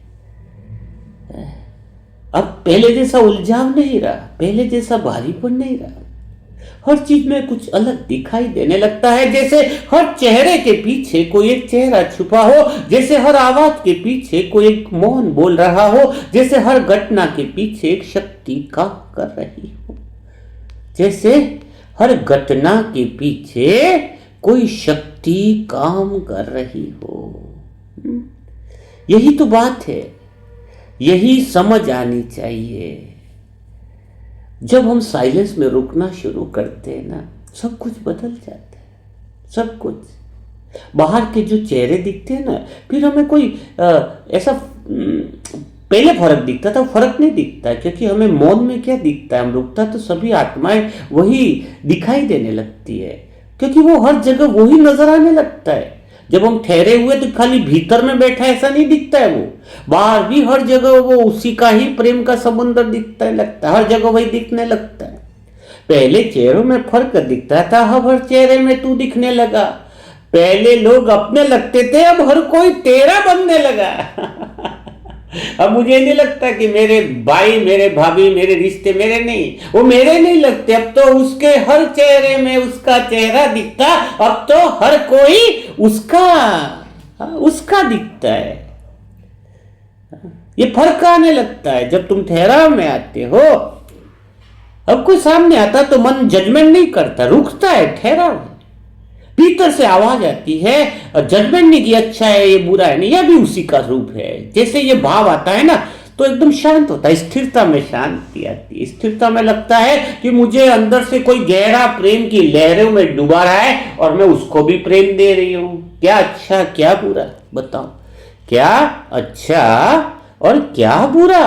अब पहले जैसा उलझाव नहीं रहा, पहले जैसा भारीपन नहीं रहा। हर चीज में कुछ अलग दिखाई देने लगता है। जैसे हर चेहरे के पीछे कोई एक चेहरा छुपा हो, जैसे हर आवाज के पीछे कोई एक मौन बोल रहा हो, जैसे हर घटना के पीछे एक शक्ति काम कर रही हो, जैसे हर घटना के पीछे कोई शक्ति काम कर रही हो। यही तो बात है, यही समझ आनी चाहिए। जब हम साइलेंस में रुकना शुरू करते हैं ना, सब कुछ बदल जाता है। सब कुछ बाहर के जो चेहरे दिखते हैं ना, फिर हमें कोई ऐसा पहले फर्क दिखता था, फर्क नहीं दिखता, क्योंकि हमें मौन में क्या दिखता है। हम रुकता तो सभी आत्माएं वही दिखाई देने लगती है, क्योंकि वो हर जगह वही नजर आने लगता है। जब हम ठहरे हुए तो खाली भीतर में बैठा ऐसा नहीं दिखता है, वो बाहर भी हर जगह वो उसी का ही प्रेम का समुद्र दिखता है, लगता है हर जगह वही दिखने लगता है। पहले चेहरों में फर्क दिखता था, अब हर चेहरे में तू दिखने लगा। पहले लोग अपने लगते थे, अब हर कोई तेरा बनने लगा। अब मुझे नहीं लगता कि मेरे भाई, मेरे भाभी, मेरे रिश्ते मेरे नहीं, वो मेरे नहीं लगते। अब तो उसके हर चेहरे में उसका चेहरा दिखता। अब तो हर कोई उसका दिखता है। ये फर्क आने लगता है जब तुम ठहराव में आते हो। अब कोई सामने आता तो मन जजमेंट नहीं करता, रुकता है, ठहराव। भीतर से आवाज आती है और जजमेंट नहीं कि अच्छा है ये बुरा है, नहीं, यह भी उसी का रूप है। जैसे ये भाव आता है ना तो एकदम शांत होता है, स्थिरता में शांति आती है। स्थिरता में लगता है कि मुझे अंदर से कोई गहरा प्रेम की लहरों में डुबा रहा है और मैं उसको भी प्रेम दे रही हूं। क्या अच्छा क्या बुरा, बताओ, क्या अच्छा और क्या बुरा।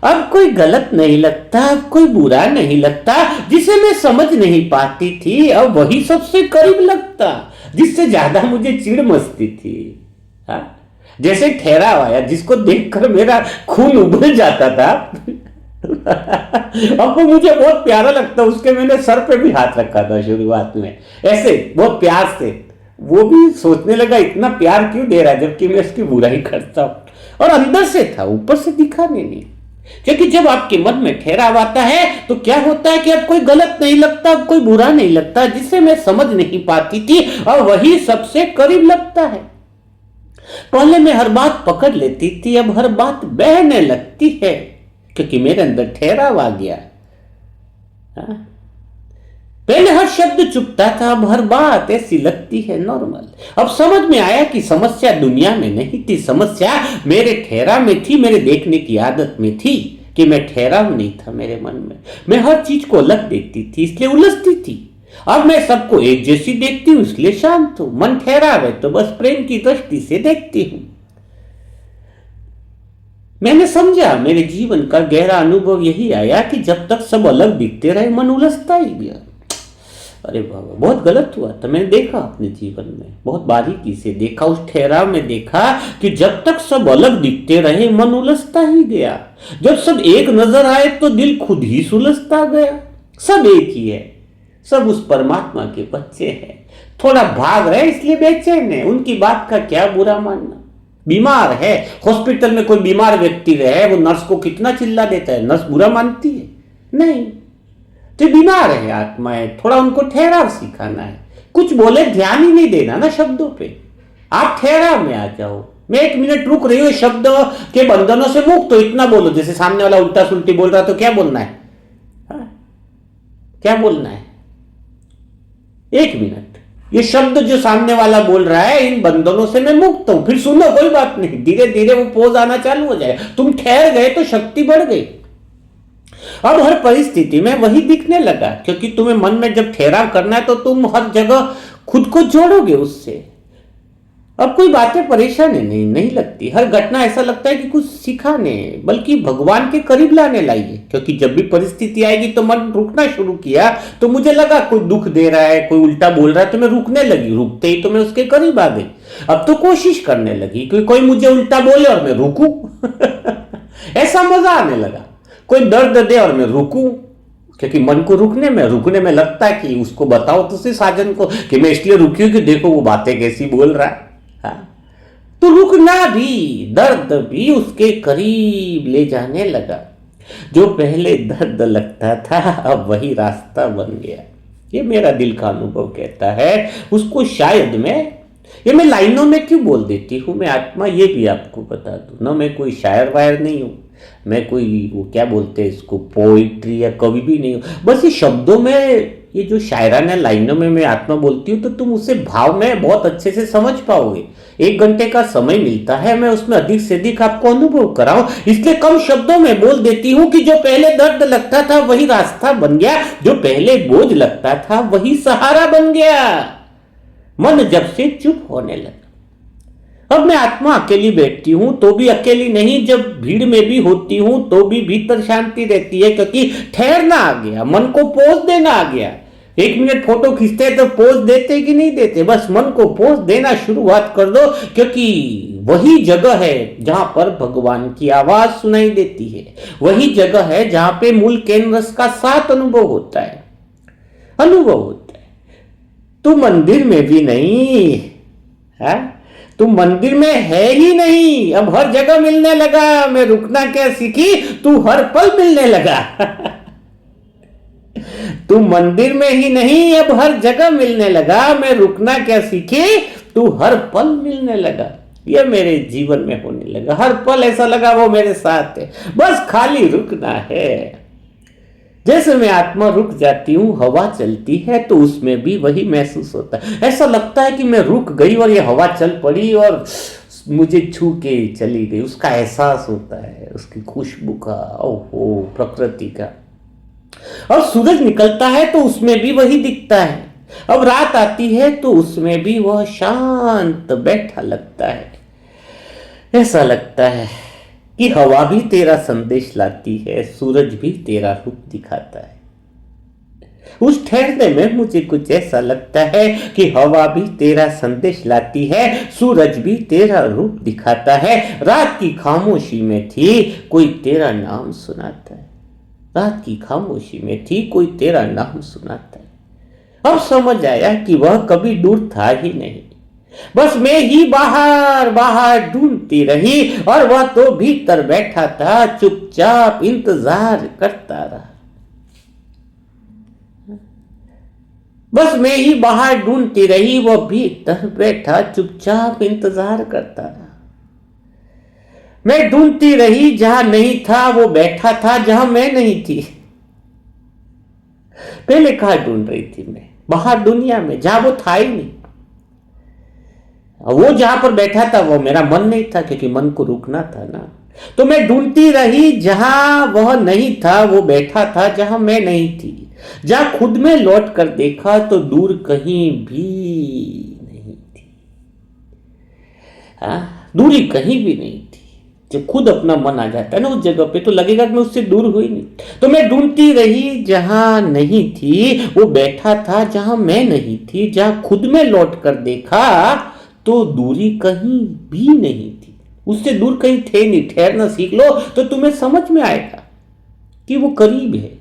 अब कोई गलत नहीं लगता, अब कोई बुरा नहीं लगता। जिसे मैं समझ नहीं पाती थी अब वही सबसे करीब लगता, जिससे ज्यादा मुझे चिढ़ मचती थी। जैसे ठहराव आया जिसको देखकर मेरा खून उबल जाता था अब वो मुझे बहुत प्यारा लगता। उसके मैंने सर पे भी हाथ रखा था शुरुआत में, ऐसे बहुत प्यार से। वो भी सोचने लगा इतना प्यार क्यों दे रहा है जबकि मैं इसकी बुराई करता हूं। और अंदर से था, ऊपर से दिखाने नहीं। क्योंकि जब आपके मन में ठहराव आता है तो क्या होता है कि अब कोई गलत नहीं लगता, अब कोई बुरा नहीं लगता। जिसे मैं समझ नहीं पाती थी और वही सबसे करीब लगता है। पहले मैं हर बात पकड़ लेती थी, अब हर बात बहने लगती है क्योंकि मेरे अंदर ठहराव आ गया। पहले हर शब्द चुपता था, अब हर बात ऐसी लगती है नॉर्मल। अब समझ में आया कि समस्या दुनिया में नहीं थी, समस्या मेरे ठहराव में थी, मेरे देखने की आदत में थी कि मैं ठहराव नहीं था मेरे मन में। मैं हर चीज को अलग देखती थी इसलिए उलझती थी। अब मैं सबको एक जैसी देखती हूं इसलिए शांत हूं। मन ठहराव है तो बस प्रेम की दृष्टि से देखती हूं। मैंने समझा, मेरे जीवन का गहरा अनुभव यही आया कि जब तक सब अलग दिखते रहे मन उलझता ही गया। अरे बाबा, बहुत गलत हुआ था। मैंने देखा अपने जीवन में, बहुत बारीकी से देखा, उस ठहराव में देखा कि जब तक सब अलग दिखते रहे मन उलझता ही गया। जब सब एक नजर आए तो दिल खुद ही सुलझता गया। सब एक ही है, सब उस परमात्मा के बच्चे हैं। थोड़ा भाग रहे इसलिए बेचैन है, उनकी बात का क्या बुरा मानना। बीमार है, हॉस्पिटल में कोई बीमार व्यक्ति रहे, वो नर्स को कितना चिल्ला देता है, नर्स बुरा मानती है? नहीं। तो बीमार है आत्माएं, थोड़ा उनको ठहराव सिखाना है। कुछ बोले ध्यान ही नहीं देना ना शब्दों पे, आप ठहराव में आ जाओ। मैं 1 मिनट रुक रही हूं, शब्द के बंधनों से मुक्त तो इतना बोलो। जैसे सामने वाला उल्टा सुल्टी बोल रहा तो क्या बोलना है? क्या बोलना है? 1 मिनट, ये शब्द जो सामने वाला बोल रहा है इन बंधनों से मैं मुक्त हूं। फिर सुनो, कोई बात नहीं, धीरे धीरे वो पोज आना चालू हो जाएगा। तुम ठहर गए तो शक्ति बढ़ गई। अब हर परिस्थिति में वही दिखने लगा, क्योंकि तुम्हें मन में जब ठहराव करना है तो तुम हर जगह खुद को जोड़ोगे उससे। अब कोई बातें परेशानी नहीं लगती। हर घटना ऐसा लगता है कि कुछ सिखाने बल्कि भगवान के करीब लाने लाई है। क्योंकि जब भी परिस्थिति आएगी तो मन रुकना शुरू किया तो मुझे लगा कोई दुख दे रहा है, कोई उल्टा बोल रहा है, तो मैं रुकने लगी। रुकते ही तो मैं उसके करीब आ गई। अब तो कोशिश करने लगी कि कोई मुझे उल्टा बोले और मैं रुकूं ऐसा मजा आने लगा। कोई दर्द दे और मैं रुकूं, क्योंकि मन को रुकने में लगता है कि उसको बताओ तो उसे साजन को कि मैं इसलिए रुकी हूं कि देखो वो बातें कैसी बोल रहा है। तो रुकना भी, दर्द भी उसके करीब ले जाने लगा। जो पहले दर्द लगता था अब वही रास्ता बन गया। ये मेरा दिल का अनुभव कहता है। उसको शायद मैं लाइनों में क्यों बोल देती हूँ, मैं आत्मा ये भी आपको बता दूं ना, मैं कोई शायर वायर नहीं हूँ, मैं कोई वो क्या बोलते हैं इसको, पोइट्री या कवि भी नहीं हूँ। बस ये शब्दों में, ये जो शायराना लाइनों में मैं आत्मा बोलती हूँ तो तुम उसे भाव में बहुत अच्छे से समझ पाओगे। 1 घंटे का समय मिलता है, मैं उसमें अधिक से अधिक आपको अनुभव कराऊं, इसलिए कम शब्दों में बोल देती हूँ कि जो पहले दर्द लगता था वही रास्ता बन गया, जो पहले बोझ लगता था वही सहारा बन गया। मन जब से चुप होने लगा। अब मैं आत्मा अकेली बैठती हूं तो भी अकेली नहीं, जब भीड़ में भी होती हूं तो भी भीतर शांति रहती है, क्योंकि ठहरना आ गया, मन को पोज देना आ गया। 1 मिनट फोटो खींचते हैं तो पोज देते कि नहीं देते, बस मन को पोज देना शुरुआत कर दो, क्योंकि वही जगह है जहां पर भगवान की आवाज सुनाई देती है। वही जगह है जहां पे मूल कैनवस का साथ अनुभव होता है। तू मंदिर में भी नहीं है, तू मंदिर में है ही नहीं, अब हर जगह मिलने लगा। मैं रुकना क्या सीखी, तू हर पल मिलने लगा तू मंदिर में ही नहीं, अब हर जगह मिलने लगा। मैं रुकना क्या सीखी, तू हर पल मिलने लगा। ये मेरे जीवन में होने लगा। हर पल ऐसा लगा वो मेरे साथ है, बस खाली रुकना है। जैसे मैं आत्मा रुक जाती हूँ, हवा चलती है तो उसमें भी वही महसूस होता है। ऐसा लगता है कि मैं रुक गई और ये हवा चल पड़ी और मुझे छू के चली गई। उसका एहसास होता है, उसकी खुशबू का, ओहो, प्रकृति का। और सूरज निकलता है तो उसमें भी वही दिखता है। अब रात आती है तो उसमें भी वह शांत बैठा लगता है। ऐसा लगता है कि हवा भी तेरा संदेश लाती है, सूरज भी तेरा रूप दिखाता है। उस ठहरने में मुझे कुछ ऐसा लगता है कि हवा भी तेरा संदेश लाती है, सूरज भी तेरा रूप दिखाता है। रात की खामोशी में थी कोई तेरा नाम सुनाता है, रात की खामोशी में थी कोई तेरा नाम सुनाता है। अब समझ आया कि वह कभी दूर था ही नहीं, बस मैं ही बाहर बाहर ढूंढती रही और वह तो भीतर बैठा था, चुपचाप इंतजार करता रहा। बस मैं ही बाहर ढूंढती रही, वह भीतर बैठा चुपचाप इंतजार करता रहा। मैं ढूंढती रही, जहां नहीं था वो बैठा था, जहां मैं नहीं थी। पहले कहां ढूंढ रही थी मैं? बाहर दुनिया में, जहां वो था ही नहीं। वो जहां पर बैठा था वो मेरा मन नहीं था, क्योंकि मन को रुकना था ना। तो मैं ढूंढती रही, जहां वह नहीं था वो बैठा था, जहां मैं नहीं थी। जहां खुद में लौट कर देखा तो दूर कहीं भी नहीं थी। दूरी कहीं भी नहीं थी। जब खुद अपना मन आ जाता है ना उस जगह पे, तो लगेगा कि मैं उससे दूर हुई नहीं। तो मैं ढूंढती रही, जहां नहीं थी वो बैठा था, जहां मैं नहीं थी। जहां खुद में लौट कर देखा तो दूरी कहीं भी नहीं थी। उससे दूर कहीं थे नहीं। ठहरना सीख लो तो तुम्हें समझ में आएगा कि वो करीब है।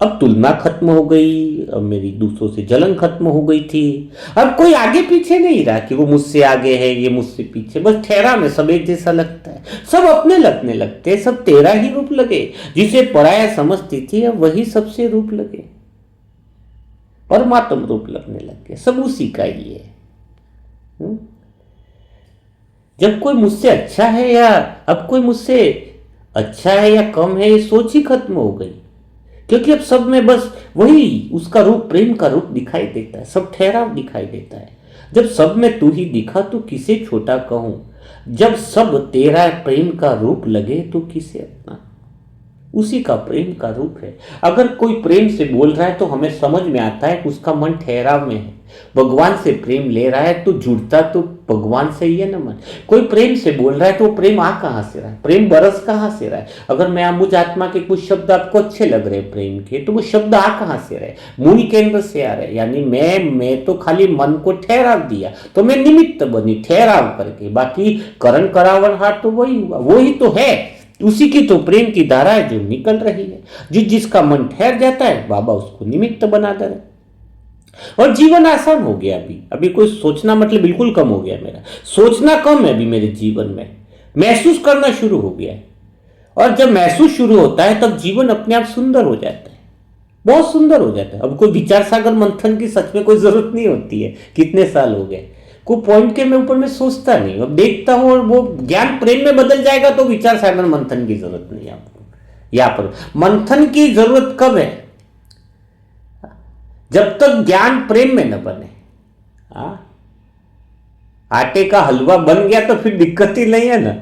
अब तुलना खत्म हो गई, अब मेरी दूसरों से जलन खत्म हो गई थी। अब कोई आगे पीछे नहीं रहा कि वो मुझसे आगे है, ये मुझसे पीछे। बस ठहरा में सब एक जैसा लगता है, सब अपने लगने लगते हैं, सब तेरा ही रूप लगे। जिसे पराया समझती थी अब वही सबसे रूप लगे, परमात्म रूप लगने लगे, सब उसी का ही है। जब कोई मुझसे अच्छा है या अब कोई मुझसे अच्छा है या कम है, ये सोच ही खत्म हो गई। क्योंकि अब सब में बस वही उसका रूप, प्रेम का रूप दिखाई देता है, सब ठहराव दिखाई देता है। जब सब में तू ही दिखा तो किसे छोटा कहूं, जब सब तेरा प्रेम का रूप लगे तो किसे अपना। उसी का प्रेम का रूप है। अगर कोई प्रेम से बोल रहा है तो हमें समझ में आता है कि उसका मन ठहराव में है। भगवान से प्रेम ले रहा है तो जुड़ता तो भगवान से ही है ना मन। कोई प्रेम से बोल रहा है तो प्रेम आ कहां से रहा है, प्रेम बरस कहां से रहा है। अगर मैं मुझ आत्मा के कुछ शब्द आपको अच्छे लग रहे प्रेम के, तो वो शब्द आ कहां से रहे, मूल केंद्र से आ रहे। यानी मैं तो खाली मन को ठहराव दिया, तो मैं निमित्त बनी ठहराव करके। बाकी करण करावन हाथ तो वही हुआ, वही तो है। उसी की तो प्रेम की धारा है जो निकल रही है। जिसका मन ठहर जाता है बाबा उसको निमित्त बना दे रहे, और जीवन आसान हो गया। अभी कोई सोचना मतलब बिल्कुल कम हो गया। मेरा सोचना कम है अभी मेरे जीवन में, महसूस करना शुरू हो गया है। और जब महसूस शुरू होता है तब जीवन अपने आप सुंदर हो जाता है, बहुत सुंदर हो जाता है। अब कोई विचार सागर मंथन की सच में कोई जरूरत नहीं होती है। कितने साल हो गए, कोई पॉइंट के मैं ऊपर में सोचता नहीं, अब देखता हूं और वो ज्ञान प्रेम में बदल जाएगा तो विचार सागर मंथन की जरूरत नहीं है आपको। यहां पर मंथन की जरूरत कब है, जब तक ज्ञान प्रेम में न बने। आटे का हलवा बन गया तो फिर दिक्कत ही नहीं है ना।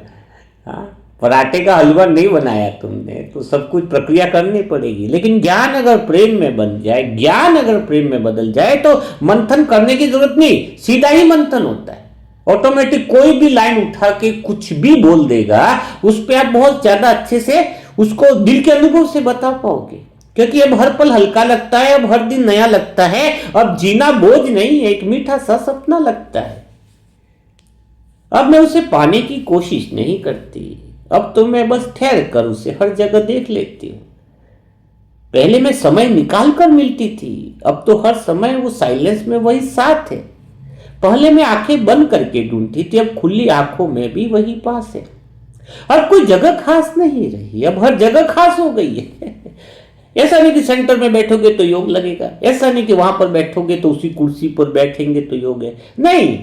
पर आटे का हलवा नहीं बनाया तुमने तो सब कुछ प्रक्रिया करनी पड़ेगी। लेकिन ज्ञान अगर प्रेम में बन जाए, ज्ञान अगर प्रेम में बदल जाए तो मंथन करने की जरूरत नहीं, सीधा ही मंथन होता है। ऑटोमेटिक कोई भी लाइन उठा के कुछ भी बोल देगा, उस पर आप बहुत ज्यादा अच्छे से उसको दिल के अनुभव से बता पाओगे। क्योंकि अब हर पल हल्का लगता है, अब हर दिन नया लगता है। अब जीना बोझ नहीं है, एक मीठा सा सपना लगता है। अब मैं उसे पाने की कोशिश नहीं करती, अब तो मैं बस ठहर कर उसे हर जगह देख लेती हूँ। पहले मैं समय निकाल कर मिलती थी, अब तो हर समय वो साइलेंस में वही साथ है। पहले मैं आंखें बंद करके ढूंढती थी, अब खुली आंखों में भी वही पास है। अब कोई जगह खास नहीं रही, अब हर जगह खास हो गई है। ऐसा नहीं कि सेंटर में बैठोगे तो योग लगेगा, ऐसा नहीं कि वहां पर बैठोगे तो उसी कुर्सी पर बैठेंगे तो योग है, नहीं।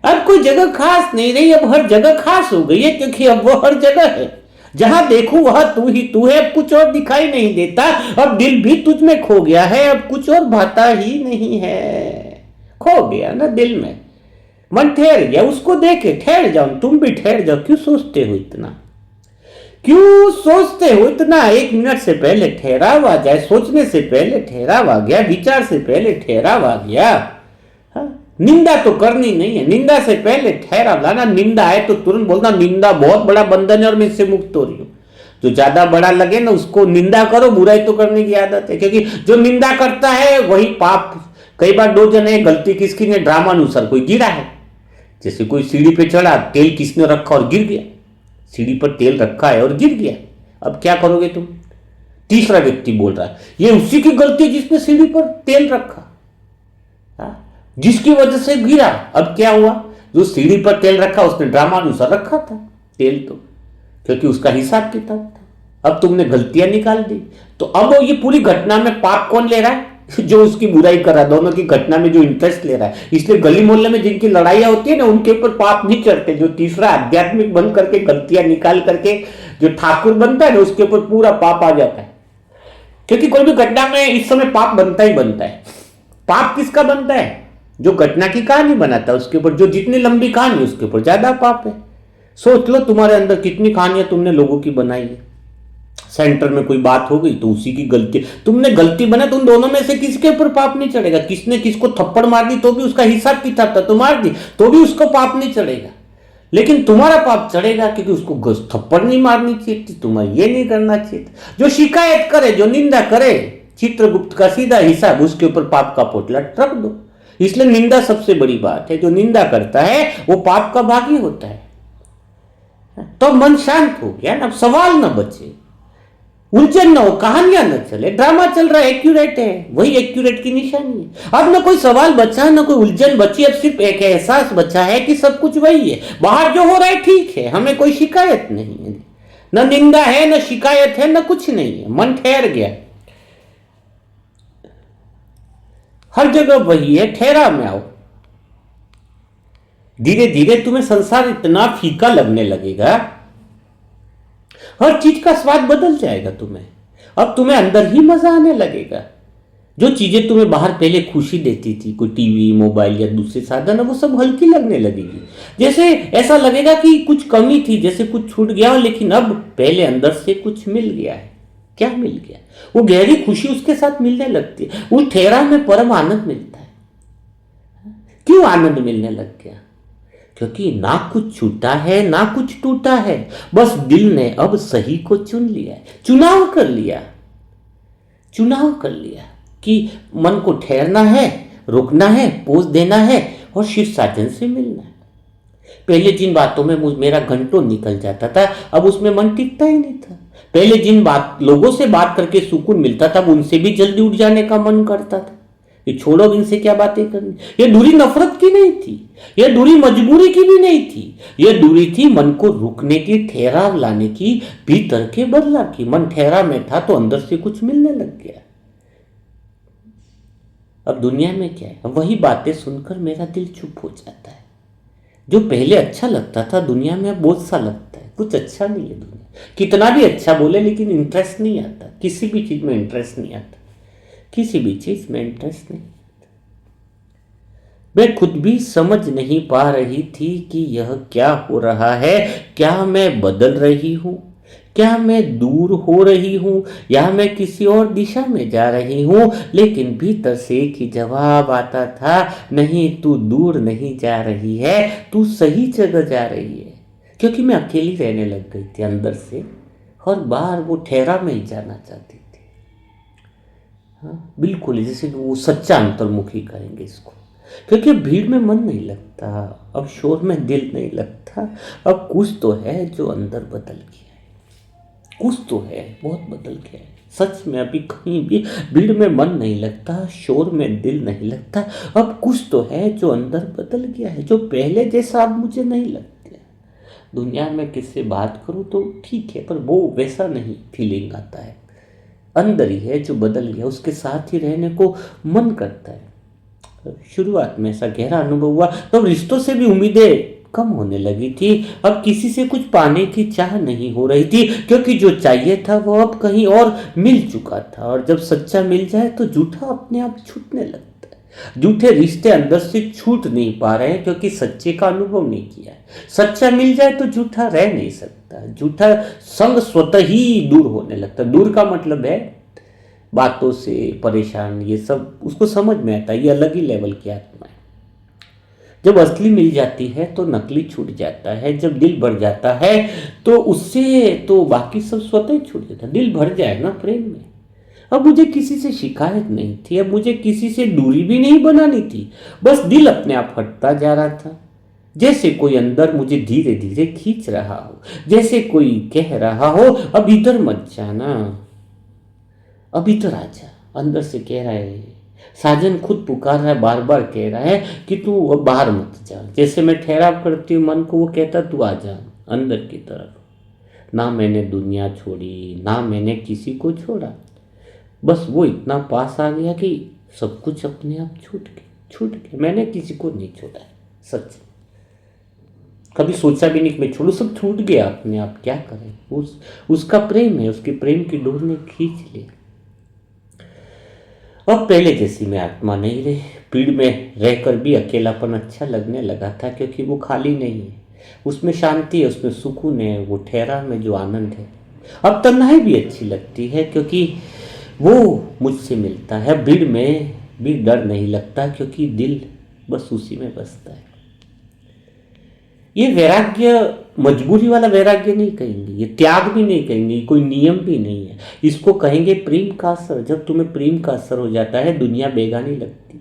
अब कोई जगह खास नहीं रही, अब हर जगह खास हो गई है, क्योंकि अब वो हर जगह है। जहां देखो वहां तू ही तू है, अब कुछ और दिखाई नहीं देता। अब दिल भी तुझ में खो गया है, अब कुछ और भाता ही नहीं है। खो गया ना दिल में, मन ठहर गया, उसको देखे ठहर जाओ, तुम भी ठहर जाओ। क्यों सोचते हो इतना, क्यों सोचते हो इतना? 1 मिनट से पहले ठहराव आ जाए, सोचने से पहले ठहराव आ गया, विचार से पहले ठहराव आ गया। हाँ? निंदा तो करनी नहीं है, निंदा से पहले ठहराव लाना। निंदा है तो तुरंत बोलना निंदा बहुत बड़ा बंधन है और मैं इससे मुक्त हो रही हूं। जो ज्यादा बड़ा लगे ना उसको निंदा करो, बुराई तो करने की आदत है, क्योंकि जो निंदा करता है वही पाप। कई बार 2 जने, गलती किसकी ने, ड्रामा अनुसार कोई गिरा है। जैसे कोई सीढ़ी पे चढ़ा, तेल किसने रखा और गिर गया, सीढ़ी पर तेल रखा है और गिर गया। अब क्या करोगे तुम? तीसरा व्यक्ति बोल रहा है ये उसी की गलती जिसने सीढ़ी पर तेल रखा, जिसकी वजह से गिरा। अब क्या हुआ? जो सीढ़ी पर तेल रखा उसने ड्रामा अनुसार रखा था तेल, तो क्योंकि उसका हिसाब किताब था। अब तुमने गलतियां निकाल दी, तो अब ये पूरी घटना में पाप कौन ले रहा है? जो उसकी बुराई कर रहा है, दोनों की घटना में जो इंटरेस्ट ले रहा है। इसलिए गली मोहल्ले में जिनकी लड़ाइयां होती है ना, उनके ऊपर पाप नहीं चढ़ते। जो तीसरा आध्यात्मिक बन करके गलतियां निकाल करके जो ठाकुर बनता है ना, उसके ऊपर पूरा पाप आ जाता है। क्योंकि कोई भी घटना में इस समय पाप बनता ही बनता है। पाप किसका बनता है? जो घटना की कहानी बनाता है उसके ऊपर, जो जितनी लंबी कहानी उसके ऊपर ज्यादा पाप है। सोच लो तुम्हारे अंदर कितनी कहानियां तुमने लोगों की बनाई है। सेंटर में कोई बात हो गई तो उसी की गलती, तुमने गलती बना, तुम दोनों में से किसके ऊपर पाप नहीं चढ़ेगा? किसने किसको थप्पड़ मार दी तो भी उसका हिसाब किताब था, तो मार दी तो भी उसको पाप नहीं चढ़ेगा। लेकिन तुम्हारा पाप चढ़ेगा क्योंकि उसको थप्पड़ नहीं मारनी चाहिए थी, तुम्हें ये नहीं करना चाहिए। जो शिकायत करे, जो निंदा करे, चित्रगुप्त का सीधा हिसाब, उसके ऊपर पाप का पोटला रख दो। इसलिए निंदा सबसे बड़ी बात है। जो निंदा करता है वो पाप का भागी होता है। तो मन शांत हो गया ना, अब सवाल ना बचे, उलझन ना हो, कहानियां न चले, ड्रामा चल रहा है, एक्यूरेट है, वही एक्यूरेट की निशानी है। अब ना कोई सवाल बचा, ना कोई उलझन बची, अब सिर्फ एक एहसास बचा है कि सब कुछ वही है। बाहर जो हो रहा है ठीक है, हमें कोई शिकायत नहीं है, न निंदा है, न शिकायत है, न कुछ नहीं है, मन ठहर गया। हर जगह वही है, ठहरा में आओ। धीरे धीरे तुम्हें संसार इतना फीका लगने लगेगा, हर चीज का स्वाद बदल जाएगा तुम्हें। अब तुम्हें अंदर ही मजा आने लगेगा। जो चीजें तुम्हें बाहर पहले खुशी देती थी, कोई टीवी, मोबाइल या दूसरे साधन, वो सब हल्की लगने लगेगी। जैसे ऐसा लगेगा कि कुछ कमी थी, जैसे कुछ छूट गया हो, लेकिन अब पहले अंदर से कुछ मिल गया है। क्या मिल गया? वो गहरी खुशी उसके साथ मिलने लगती है। उस ठहराव में परम आनंद मिलता है। क्यों आनंद मिलने लग गया? क्योंकि ना कुछ छूटा है, ना कुछ टूटा है, बस दिल ने अब सही को चुन लिया है, चुनाव कर लिया, चुनाव कर लिया कि मन को ठहरना है, रुकना है, पोज देना है और शिव साजन से मिलना है। पहले जिन बातों में मेरा घंटों निकल जाता था, अब उसमें मन टिकता ही नहीं था। पहले जिन लोगों से बात करके सुकून मिलता था, अब उनसे भी जल्दी उठ जाने का मन करता था। ये छोड़ो, इनसे क्या बातें करनी। ये दूरी नफरत की नहीं थी, यह दूरी मजबूरी की भी नहीं थी, यह दूरी थी मन को रुकने की, ठहराव लाने की, भीतर के बदलाव की। मन ठहरा में था तो अंदर से कुछ मिलने लग गया। अब दुनिया में क्या है, वही बातें सुनकर मेरा दिल चुप हो जाता है। जो पहले अच्छा लगता था दुनिया में अब बोझ सा लगता है, कुछ अच्छा नहीं है दुनिया। कितना भी अच्छा बोले लेकिन इंटरेस्ट नहीं आता, किसी भी चीज में इंटरेस्ट नहीं आता, किसी भी चीज में इंटरेस्ट नहीं। मैं खुद भी समझ नहीं पा रही थी कि यह क्या हो रहा है। क्या मैं बदल रही हूं, क्या मैं दूर हो रही हूं, या मैं किसी और दिशा में जा रही हूं? लेकिन भीतर से एक ही जवाब आता था, नहीं, तू दूर नहीं जा रही है, तू सही जगह जा रही है। क्योंकि मैं अकेली रहने लग गई थी अंदर से, हर बार वो ठहरा में ही जाना चाहती थी। हाँ, बिल्कुल जैसे वो सच्चा अंतर्मुखी कहेंगे इसको। क्योंकि भीड़ में मन नहीं लगता, अब शोर में दिल नहीं लगता। अब कुछ तो है जो अंदर बदल गया है, कुछ तो है, बहुत बदल गया है सच में। अभी कहीं भी भीड़ में मन नहीं लगता, शोर में दिल नहीं लगता। अब कुछ तो है जो अंदर बदल गया है, जो पहले जैसा अब मुझे नहीं लगता। दुनिया में किससे बात करूं तो ठीक है, पर वो वैसा नहीं फीलिंग आता है। अंदर ही है जो बदल गया, उसके साथ ही रहने को मन करता है। शुरुआत में ऐसा गहरा अनुभव हुआ तो रिश्तों से भी उम्मीदें कम होने लगी थी। अब किसी से कुछ पाने की चाह नहीं हो रही थी, क्योंकि जो चाहिए था वो अब कहीं और मिल चुका था। और जब सच्चा मिल जाए तो झूठा अपने आप छूटने लगता है। झूठे रिश्ते अंदर से छूट नहीं पा रहे हैं, क्योंकि सच्चे का अनुभव नहीं किया है। सच्चा मिल जाए तो झूठा रह नहीं सकता। झूठा संग स्वतः ही दूर होने लगता है। दूर का मतलब है बातों से परेशान, ये सब उसको समझ में आता है। ये अलग ही लेवल की आत्मा है। जब असली मिल जाती है तो नकली छूट जाता है। जब दिल भर जाता है तो उससे तो बाकी सब स्वतः ही छूट जाता है। दिल भर जाए ना प्रेम में। अब मुझे किसी से शिकायत नहीं थी, अब मुझे किसी से दूरी भी नहीं बनानी थी। बस दिल अपने आप हटता जा रहा था, जैसे कोई अंदर मुझे धीरे धीरे खींच रहा हो, जैसे कोई कह रहा हो अब इधर मत जाना, अब इधर आ जा। अंदर से कह रहा है, साजन खुद पुकार रहा है, बार बार कह रहा है कि तू अब बाहर मत जा। जैसे मैं ठहराव करती हूँ मन को, वो कहता तू आ जा अंदर की तरफ। ना मैंने दुनिया छोड़ी, ना मैंने किसी को छोड़ा, बस वो इतना पास आ गया कि सब कुछ अपने आप छूट गया। मैंने किसी को नहीं छोड़ा है, सच। कभी सोचा भी नहीं कि मैं छोड़ू, सब छूट गया अपने आप। क्या करें, उसका प्रेम है, उसके प्रेम की डोर ने खींच लिया। अब पहले जैसी मैं आत्मा नहीं रही। भीड़ में रहकर भी अकेलापन अच्छा लगने लगा था, क्योंकि वो खाली नहीं है, उसमें शांति है, उसमें सुकून है, वो ठहराव में जो आनंद है। अब तन्हाई भी अच्छी लगती है, क्योंकि वो मुझसे मिलता है। भीड़ में भी डर नहीं लगता, क्योंकि दिल बस उसी में बसता है। ये वैराग्य मजबूरी वाला वैराग्य नहीं कहेंगे, ये त्याग भी नहीं कहेंगे, कोई नियम भी नहीं है। इसको कहेंगे प्रेम का असर। जब तुम्हें प्रेम का असर हो जाता है, दुनिया बेगानी लगती,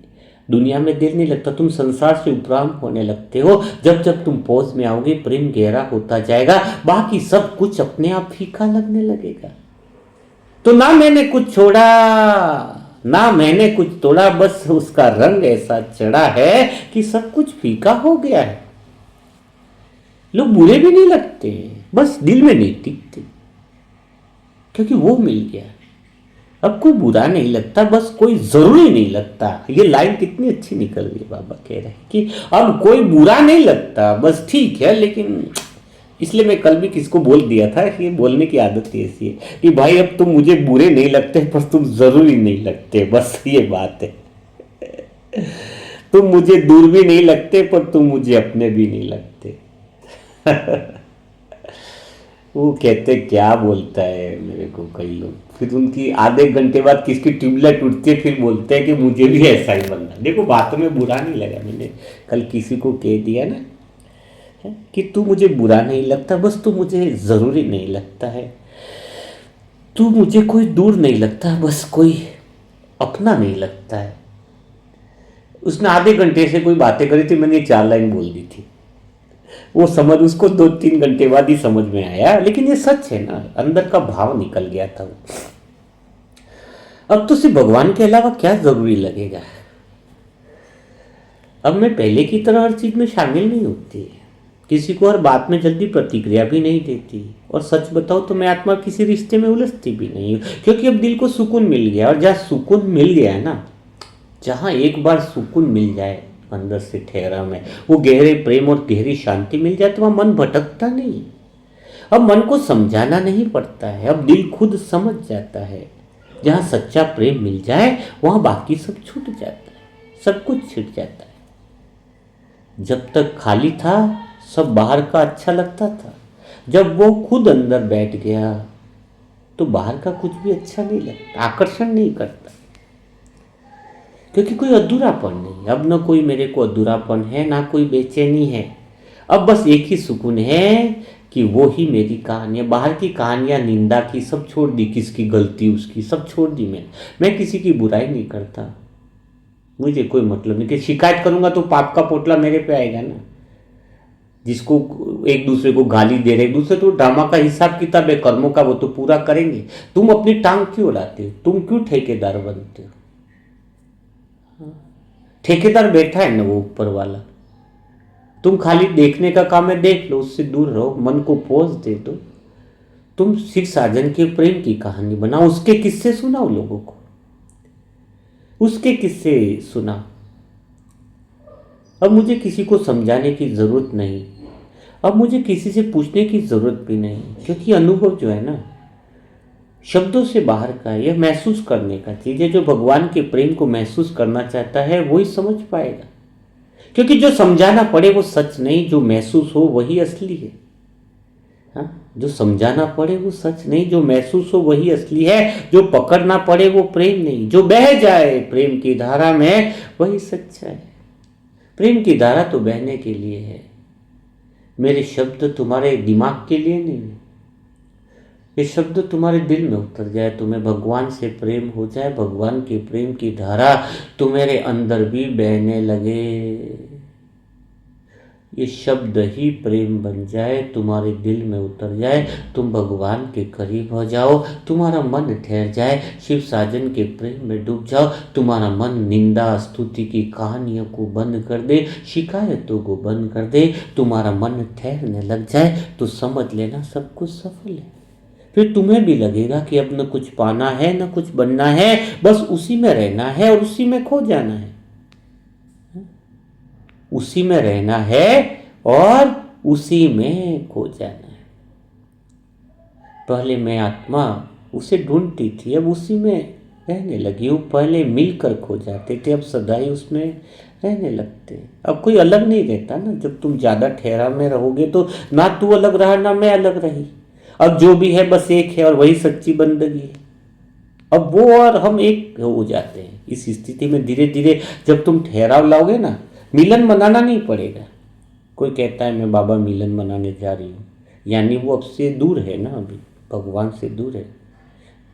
दुनिया में दिल नहीं लगता, तुम संसार से उपराम होने लगते हो। जब जब तुम पौज में आओगे, प्रेम गहरा होता जाएगा, बाकी सब कुछ अपने आप फीका लगने लगेगा। तो ना मैंने कुछ छोड़ा, ना मैंने कुछ तोड़ा, बस उसका रंग ऐसा चढ़ा है कि सब कुछ फीका हो गया है। लोग बुरे भी नहीं लगते, बस दिल में नहीं टिकते, क्योंकि वो मिल गया। अब कोई बुरा नहीं लगता, बस कोई जरूरी नहीं लगता। ये लाइन कितनी अच्छी निकल गई। बाबा कह रहे हैं कि अब कोई बुरा नहीं लगता, बस ठीक है। लेकिन इसलिए मैं कल भी किसको बोल दिया था कि बोलने की आदत ही ऐसी है कि भाई अब तुम मुझे बुरे नहीं लगते, पर तुम जरूरी नहीं लगते, बस ये बात है। तुम मुझे दूर भी नहीं लगते, पर तुम मुझे अपने भी नहीं लगते। वो कहते क्या बोलता है मेरे को कई लोग, फिर उनकी आधे घंटे बाद किसकी ट्यूबलाइट उठती है, फिर बोलते हैं कि मुझे भी ऐसा ही बनना। देखो बातों में बुरा नहीं लगा, मैंने कल किसी को कह दिया ना कि तू मुझे बुरा नहीं लगता, बस तू मुझे ज़रूरी नहीं लगता है। तू मुझे कोई दूर नहीं लगता, बस कोई अपना नहीं लगता है। उसने आधे घंटे से कोई बातें करी थी, मैंने 4 लाइन बोल दी थी। वो समझ उसको 2-3 घंटे बाद ही समझ में आया, लेकिन ये सच है ना, अंदर का भाव निकल गया था वो। अब तो सिर्फ भगवान के अलावा क्या जरूरी लगेगा। अब मैं पहले की तरह हर चीज में शामिल नहीं होती, किसी को हर बात में जल्दी प्रतिक्रिया भी नहीं देती, और सच बताओ तो मैं आत्मा किसी रिश्ते में उलझती भी नहीं हूँ, क्योंकि अब दिल को सुकून मिल गया। और जहाँ सुकून मिल गया है ना, जहाँ एक बार सुकून मिल जाए अंदर से ठहराव में, वो गहरे प्रेम और गहरी शांति मिल जाए, तो वहाँ मन भटकता नहीं। अब मन को समझाना नहीं पड़ता है, अब दिल खुद समझ जाता है। जहाँ सच्चा प्रेम मिल जाए वहाँ बाकी सब छूट जाता है, सब कुछ छूट जाता है। जब तक खाली था सब बाहर का अच्छा लगता था, जब वो खुद अंदर बैठ गया तो बाहर का कुछ भी अच्छा नहीं लगता, आकर्षण नहीं करता, क्योंकि कोई अधूरापन नहीं। अब न कोई मेरे को अधूरापन है, ना कोई बेचैनी है। अब बस एक ही सुकून है कि वो ही मेरी कहानी है। बाहर की कहानियां निंदा की सब छोड़ दी, किसकी गलती उसकी सब छोड़ दी। मैं किसी की बुराई नहीं करता, मुझे कोई मतलब नहीं कि शिकायत करूंगा तो पाप का पोटला मेरे पे आएगा ना। जिसको एक दूसरे को गाली दे रहे, एक दूसरे तो ड्रामा का हिसाब किताब है कर्मों का, वो तो पूरा करेंगे। तुम अपनी टांग क्यों उड़ाते हो, तुम क्यों ठेकेदार बनते हो? ठेकेदार बैठा है ना वो ऊपर वाला, तुम खाली देखने का काम है, देख लो, उससे दूर रहो, मन को पोज दे दो। तुम सिर्फ साजन के प्रेम की कहानी बनाओ, उसके किस्से सुनाओ लोगों को, उसके किस्से सुनाओ। अब मुझे किसी को समझाने की ज़रूरत नहीं, अब मुझे किसी से पूछने की ज़रूरत भी नहीं, क्योंकि अनुभव जो है ना शब्दों से बाहर का है, यह महसूस करने का चीज़ है। जो भगवान के प्रेम को महसूस करना चाहता है वही समझ पाएगा, क्योंकि जो समझाना पड़े वो सच नहीं, जो महसूस हो वही असली है। हाँ, जो समझाना पड़े वो सच नहीं, जो महसूस हो वही असली है। जो पकड़ना पड़े वो प्रेम नहीं, जो बह जाए प्रेम की धारा में वही सच्चा है। प्रेम की धारा तो बहने के लिए है, मेरे शब्द तुम्हारे दिमाग के लिए नहीं है। ये शब्द तुम्हारे दिल में उतर जाए, तुम्हें भगवान से प्रेम हो जाए, भगवान के प्रेम की धारा तुम्हारे अंदर भी बहने लगे। ये शब्द ही प्रेम बन जाए, तुम्हारे दिल में उतर जाए, तुम भगवान के करीब हो जाओ, तुम्हारा मन ठहर जाए, शिव साजन के प्रेम में डूब जाओ, तुम्हारा मन निंदा स्तुति की कहानियों को बंद कर दे, शिकायतों को बंद कर दे, तुम्हारा मन ठहरने लग जाए तो समझ लेना सब कुछ सफल है। फिर तुम्हें भी लगेगा कि अब न कुछ पाना है न कुछ बनना है, बस उसी में रहना है और उसी में खो जाना है। उसी में रहना है और उसी में खो जाना है। पहले मैं आत्मा उसे ढूंढती थी, अब उसी में रहने लगी हूँ। पहले मिलकर खो जाते थे, अब सदा ही उसमें रहने लगते। अब कोई अलग नहीं रहता ना, जब तुम ज़्यादा ठहराव में रहोगे तो ना तू अलग रहा ना मैं अलग रही। अब जो भी है बस एक है और वही सच्ची बंदगी है। अब वो और हम एक हो जाते हैं। इस स्थिति में धीरे धीरे जब तुम ठहराव लाओगे ना, मिलन मनाना नहीं पड़ेगा। कोई कहता है मैं बाबा मिलन मनाने जा रही हूँ, यानी वो अब से दूर है ना, अभी भगवान से दूर है।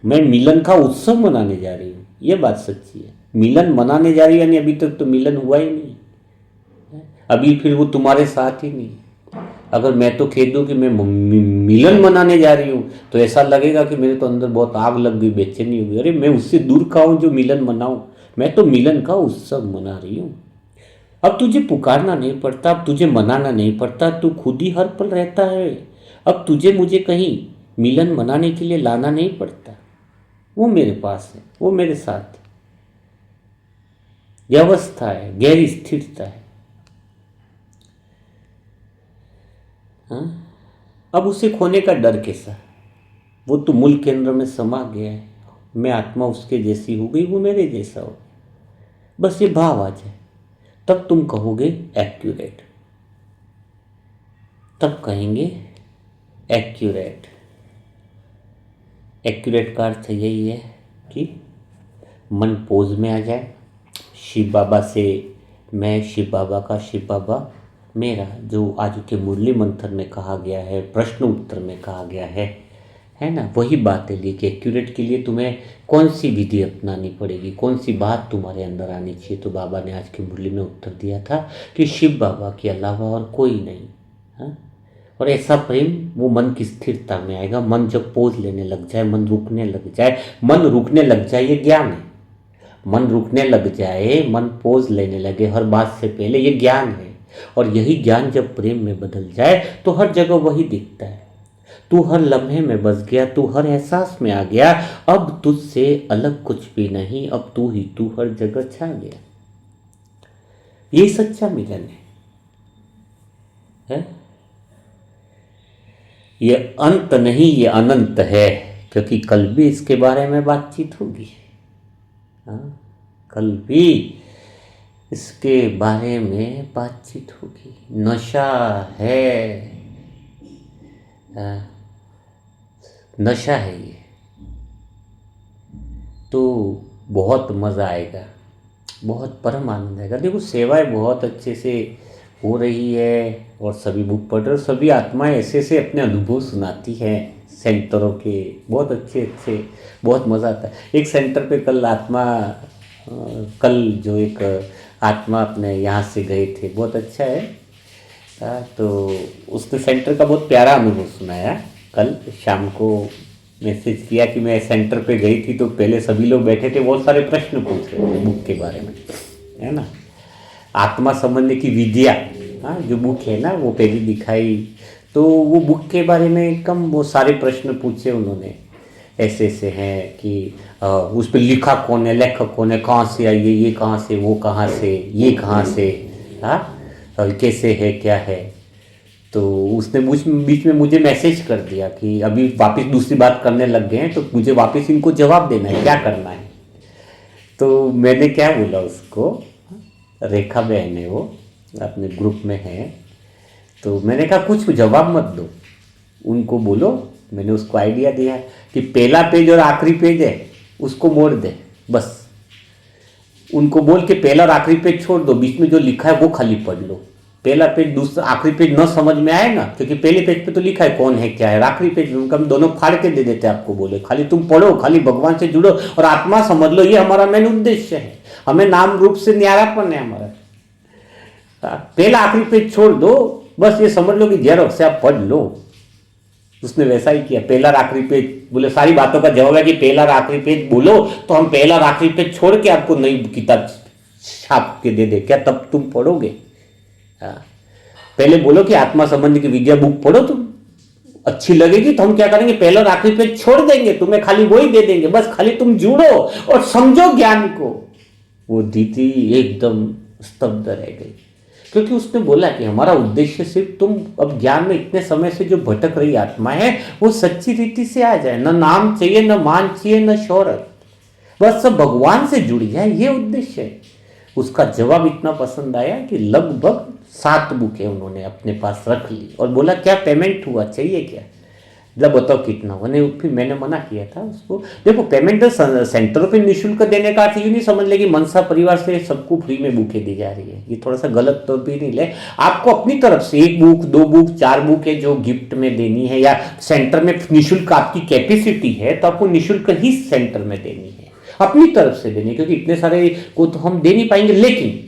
मैं मिलन का उत्सव मनाने जा रही हूँ, ये बात सच्ची है। मिलन मनाने जा रही है यानी अभी तक तो मिलन हुआ ही नहीं, अभी फिर वो तुम्हारे साथ ही नहीं। अगर मैं तो कह दूँ कि मैं मिलन मनाने जा रही हूँ तो ऐसा लगेगा कि मेरे तो अंदर बहुत आग लग गई, बेचैनी हो गई। अरे मैं उससे दूर का हूँ जो मिलन मनाऊँ, मैं तो मिलन का उत्सव मना रही हूँ। अब तुझे पुकारना नहीं पड़ता, अब तुझे मनाना नहीं पड़ता, तू खुद ही हर पल रहता है। अब तुझे मुझे कहीं मिलन मनाने के लिए लाना नहीं पड़ता, वो मेरे पास है, वो मेरे साथ है। व्यवस्था है, गहरी स्थिरता है। हाँ? अब उसे खोने का डर कैसा? वो तो मूल केंद्र में समा गया है। मैं आत्मा उसके जैसी हो गई, वो मेरे जैसा हो। बस ये भाव आ जाए तब तुम कहोगे एक्यूरेट, तब कहेंगे एक्यूरेट। एक्यूरेट का अर्थ यही है कि मन पोज में आ जाए। शिव बाबा से मैं, शिव बाबा का शिव बाबा मेरा, जो आज के मुरली मंत्र में कहा गया है, प्रश्न उत्तर में कहा गया है ना, वही बात है। लेकिन एक्यूरेट के लिए तुम्हें कौन सी विधि अपनानी पड़ेगी, कौन सी बात तुम्हारे अंदर आनी चाहिए? तो बाबा ने आज की मुरली में उत्तर दिया था कि शिव बाबा के अलावा और कोई नहीं। हाँ? और ऐसा प्रेम वो मन की स्थिरता में आएगा। मन जब पोज लेने लग जाए, मन रुकने लग जाए, मन रुकने लग जाए, ये ज्ञान है। मन रुकने लग जाए, मन पोज लेने लगे हर बात से पहले, ये ज्ञान है। और यही ज्ञान जब प्रेम में बदल जाए तो हर जगह वही दिखता है। तू हर लम्हे में बस गया, तू हर एहसास में आ गया, अब तुझसे अलग कुछ भी नहीं, अब तू ही तू हर जगह छा गया। ये सच्चा मिलन है? ये अंत नहीं, ये अनंत है, क्योंकि कल भी इसके बारे में बातचीत होगी। हाँ, कल भी इसके बारे में बातचीत होगी। नशा है, नशा है ये, तो बहुत मज़ा आएगा, बहुत परम आनंद आएगा। देखो सेवाएं बहुत अच्छे से हो रही है और सभी बुक पढ़ रहे, सभी आत्माएं ऐसे ऐसे अपने अनुभव सुनाती हैं सेंटरों के, बहुत अच्छे अच्छे, बहुत मज़ा आता है। एक सेंटर पे कल आत्मा, कल जो एक आत्मा अपने यहाँ से गए थे, बहुत अच्छा है। तो उसने सेंटर का बहुत प्यारा अनुभव सुनाया। कल शाम को मैसेज किया कि मैं सेंटर पे गई थी तो पहले सभी लोग बैठे थे, बहुत सारे प्रश्न पूछ रहे थे बुक के बारे में, है ना, आत्मा समझने की विधियाँ। हाँ, जो बुक है ना वो पहले दिखाई, तो वो बुक के बारे में कम वो सारे प्रश्न पूछे उन्होंने। ऐसे ऐसे हैं कि उस पर लिखा कौन है, लेखक कौन है, कहाँ से आई है, ये कहाँ से, वो कहाँ से, ये कहाँ से, हाँ कैसे है क्या है। तो उसने बीच में मुझे मैसेज कर दिया कि अभी वापस दूसरी बात करने लग गए हैं, तो मुझे वापस इनको जवाब देना है, क्या करना है। तो मैंने क्या बोला उसको, रेखा बहन है वो, अपने ग्रुप में है, तो मैंने कहा कुछ जवाब मत दो, उनको बोलो, मैंने उसको आइडिया दिया कि पहला पेज और आखिरी पेज है उसको मोड़ दे, बस उनको बोल के पहला और आखिरी पेज छोड़ दो, बीच में जो लिखा है वो खाली पढ़ लो। पहला पेज दूसरा आखिरी पेज न समझ में आए ना, क्योंकि पहले पेज पे तो लिखा है कौन है क्या है, आखिरी पेज में हम दोनों फाड़ के दे देते आपको, बोले खाली तुम पढ़ो, खाली भगवान से जुड़ो और आत्मा समझ लो, ये हमारा मेन उद्देश्य है, हमें नाम रूप से न्यारापन है हमारा। पहला आखिरी पेज छोड़ दो, बस ये समझ लो कि जेरोक्स से आप पढ़ लो। उसने वैसा ही किया, पहला और आखिरी पेज, बोले सारी बातों का जवाब है कि पहला और आखिरी पेज बोलो, तो हम पहला और आखिरी पेज छोड़ के आपको नई किताब छाप के दे दे, क्या तब तुम पढ़ोगे। पहले बोलो कि आत्मा संबंधी की विद्या बुक पढ़ो, तुम अच्छी लगेगी, तो हम क्या करेंगे, पहला और आखिरी पेज छोड़ देंगे, तुम्हें खाली वही दे देंगे, बस खाली तुम जुड़ो और समझो ज्ञान को। वो दीदी एकदम स्तब्ध रह गई, क्योंकि उसने बोला कि हमारा उद्देश्य सिर्फ तुम अब ज्ञान में इतने समय से जो भटक रही आत्मा है वो सच्ची रीति से आ जाए, न नाम चाहिए, न मान चाहिए, न शोहरत, बस सब भगवान से जुड़ जाए, ये उद्देश्य है। उसका जवाब इतना पसंद आया कि लगभग 7 बुकें उन्होंने अपने पास रख ली और बोला क्या पेमेंट हुआ, चाहिए क्या, जब बताओ कितना। फिर मैंने मना किया था उसको, देखो पेमेंट सेंटरों पे निःशुल्क देने का अर्थ यूँ नहीं समझ ले कि मनसा परिवार से सबको फ्री में बुकें दी जा रही है, ये थोड़ा सा गलत तो भी नहीं ले। आपको अपनी तरफ से 1 बुक, 2 बुक, 4 बुकें जो गिफ्ट में देनी है, या सेंटर में निःशुल्क आपकी कैपेसिटी है तो आपको निःशुल्क ही सेंटर में देनी है, अपनी तरफ से देनी, क्योंकि इतने सारे को तो हम दे नहीं पाएंगे। लेकिन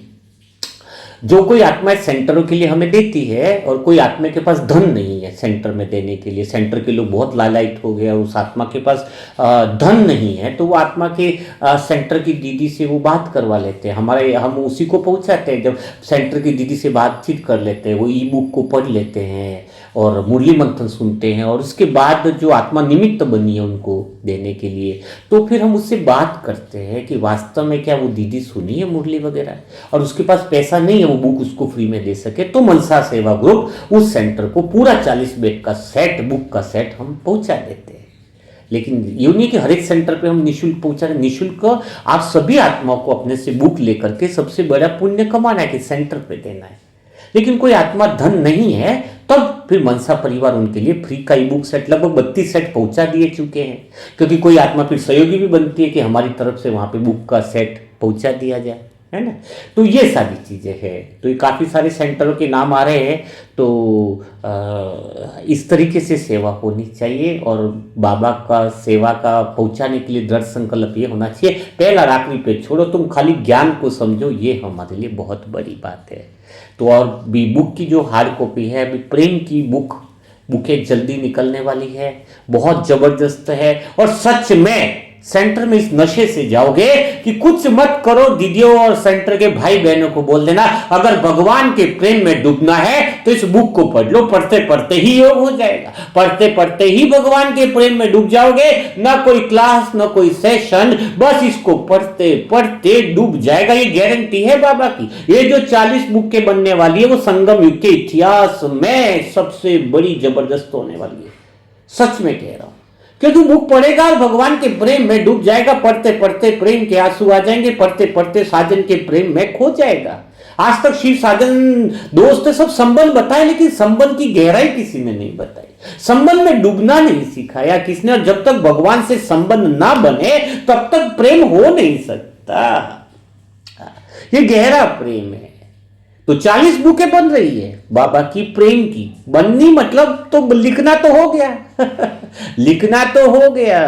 जो कोई आत्मा इस सेंटरों के लिए हमें देती है, और कोई आत्मा के पास धन नहीं है सेंटर में देने के लिए, सेंटर के लोग बहुत लालायित हो गए और उस आत्मा के पास धन नहीं है, तो वो आत्मा के सेंटर की दीदी से वो बात करवा लेते हैं, हम उसी को पहुंचाते हैं। जब सेंटर की दीदी से बातचीत कर लेते हैं, वो ई बुक को पढ़ लेते हैं और मुरली मंथन सुनते हैं, और उसके बाद जो आत्मा निमित्त बनी है उनको देने के लिए, तो फिर हम उससे बात करते हैं कि वास्तव में क्या वो दीदी सुनी है मुरली वगैरह, और उसके पास पैसा नहीं है वो बुक उसको फ्री में दे सके, तो मनसा सेवा ग्रुप उस सेंटर को पूरा 40 बेड का सेट, बुक का सेट हम पहुंचा देते हैं। लेकिन यूँ नहीं कि हर एक सेंटर पे हम निःशुल्क पहुंचा रहे, निःशुल्क आप सभी आत्माओं को अपने से बुक लेकर के सबसे बड़ा पुण्य कमाना है कि सेंटर पे देना है। लेकिन कोई आत्मा धन नहीं है, तब फिर मनसा परिवार उनके लिए फ्री का ई बुक सेट लगभग 32 सेट पहुंचा दिए चुके हैं, क्योंकि कोई आत्मा फिर सहयोगी भी बनती है कि हमारी तरफ से वहां पे बुक का सेट पहुंचा दिया जाए, है ना। तो ये सारी चीज़ें हैं, तो ये काफ़ी सारे सेंटरों के नाम आ रहे हैं, तो इस तरीके से सेवा होनी चाहिए, और बाबा का सेवा का पहुंचाने के लिए दृढ़ संकल्प ये होना चाहिए, पहला आखिरी पे छोड़ो, तुम खाली ज्ञान को समझो, ये हमारे लिए बहुत बड़ी बात है। तो और भी बुक की जो हार्ड कॉपी है, अभी प्रेम की बुकें जल्दी निकलने वाली है, बहुत ज़बरदस्त है, और सच में सेंटर में इस नशे से जाओगे कि कुछ मत करो, दीदियों और सेंटर के भाई बहनों को बोल देना, अगर भगवान के प्रेम में डूबना है तो इस बुक को पढ़ लो, पढ़ते पढ़ते ही योग हो जाएगा, पढ़ते पढ़ते ही भगवान के प्रेम में डूब जाओगे, ना कोई क्लास ना कोई सेशन, बस इसको पढ़ते पढ़ते डूब जाएगा, ये गारंटी है बाबा की। ये जो 40 बुकें बनने वाली है वो संगम युग के इतिहास में सबसे बड़ी जबरदस्त होने वाली है, सच में कह रहा हूं, क्योंकि बुक पढ़ेगा और भगवान के प्रेम में डूब जाएगा, पढ़ते पढ़ते प्रेम के आंसू आ जाएंगे, पढ़ते पढ़ते साजन के प्रेम में खो जाएगा। आज तक शिव साजन दोस्त सब संबंध बताए, लेकिन संबंध की गहराई किसी ने नहीं बताई, संबंध में डूबना नहीं सिखाया किसने, और जब तक भगवान से संबंध ना बने तब तक प्रेम हो नहीं सकता। ये गहरा प्रेम है। तो 40 बुकें बन रही है बाबा की प्रेम की, बननी मतलब तो लिखना तो हो गया लिखना तो हो गया,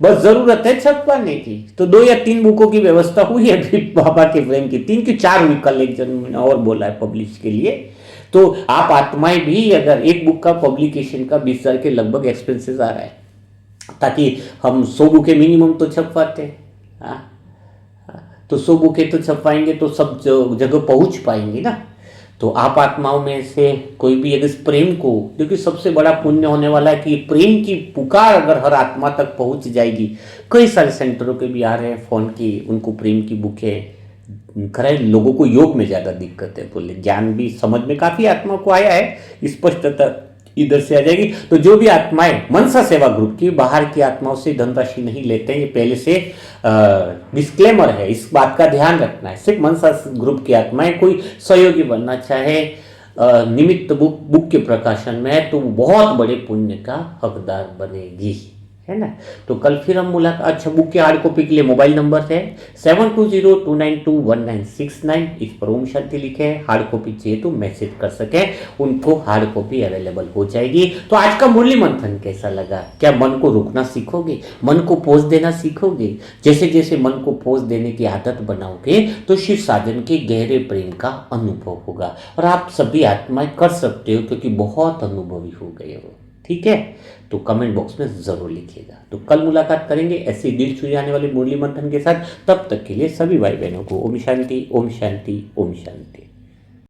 बस जरूरत है छपवाने की। तो 2 या 3 बुकों की व्यवस्था हुई है अभी बाबा के प्रेम की, 3 की 4 हुई, कल एक जन मैंने और बोला है पब्लिश के लिए। तो आप आत्माएं भी, अगर एक बुक का पब्लिकेशन का 20,000 के लगभग एक्सपेंसेस आ रहा है, ताकि हम 100 बुकें मिनिमम तो छपवाते हैं, हाँ, तो 100 बुकें तो छपवाएंगे तो सब जगह पहुंच पाएंगी ना। तो आप आत्माओं में से कोई भी अगर इस प्रेम को, क्योंकि सबसे बड़ा पुण्य होने वाला है कि प्रेम की पुकार अगर हर आत्मा तक पहुंच जाएगी। कई सारे सेंटरों के भी आ रहे हैं फोन की, उनको प्रेम की बुकें खैर लोगों को योग में ज़्यादा दिक्कत है, बोले ज्ञान भी समझ में काफ़ी आत्मा को आया है, स्पष्टता इधर से आ जाएगी। तो जो भी आत्माएं मनसा सेवा ग्रुप की बाहर की आत्माओं से धनराशि नहीं लेते हैं, ये पहले से डिस्क्लेमर है, इस बात का ध्यान रखना है। सिर्फ मनसा ग्रुप की आत्माएं कोई सहयोगी बनना चाहे निमित्त बुक के प्रकाशन में है तो बहुत बड़े पुण्य का हकदार बनेगी, है ना। तो कल फिर हम मुलाकात। अच्छा, बुक के हार्ड कॉपी के लिए मोबाइल नंबर है 7202921969, इस पर ओम शांति लिखे है। हार्ड कॉपी चाहिए तो मैसेज कर सके, उनको हार्ड कॉपी अवेलेबल हो जाएगी। तो आज का मुरली मंथन कैसा लगा? क्या मन को रुकना सीखोगे, मन को पोज देना सीखोगे? जैसे जैसे मन को पोज देने की आदत बनाओगे तो शिव साधन के गहरे प्रेम का अनुभव होगा, और आप सभी आत्माएं कर सकते हो क्योंकि बहुत अनुभवी हो गए हो। ठीक है, तो कमेंट बॉक्स में ज़रूर लिखिएगा। तो कल मुलाकात करेंगे ऐसे दिल छू जाने वाले मुरली मंथन के साथ। तब तक के लिए सभी भाई बहनों को ओम शांति, ओम शांति, ओम शांति।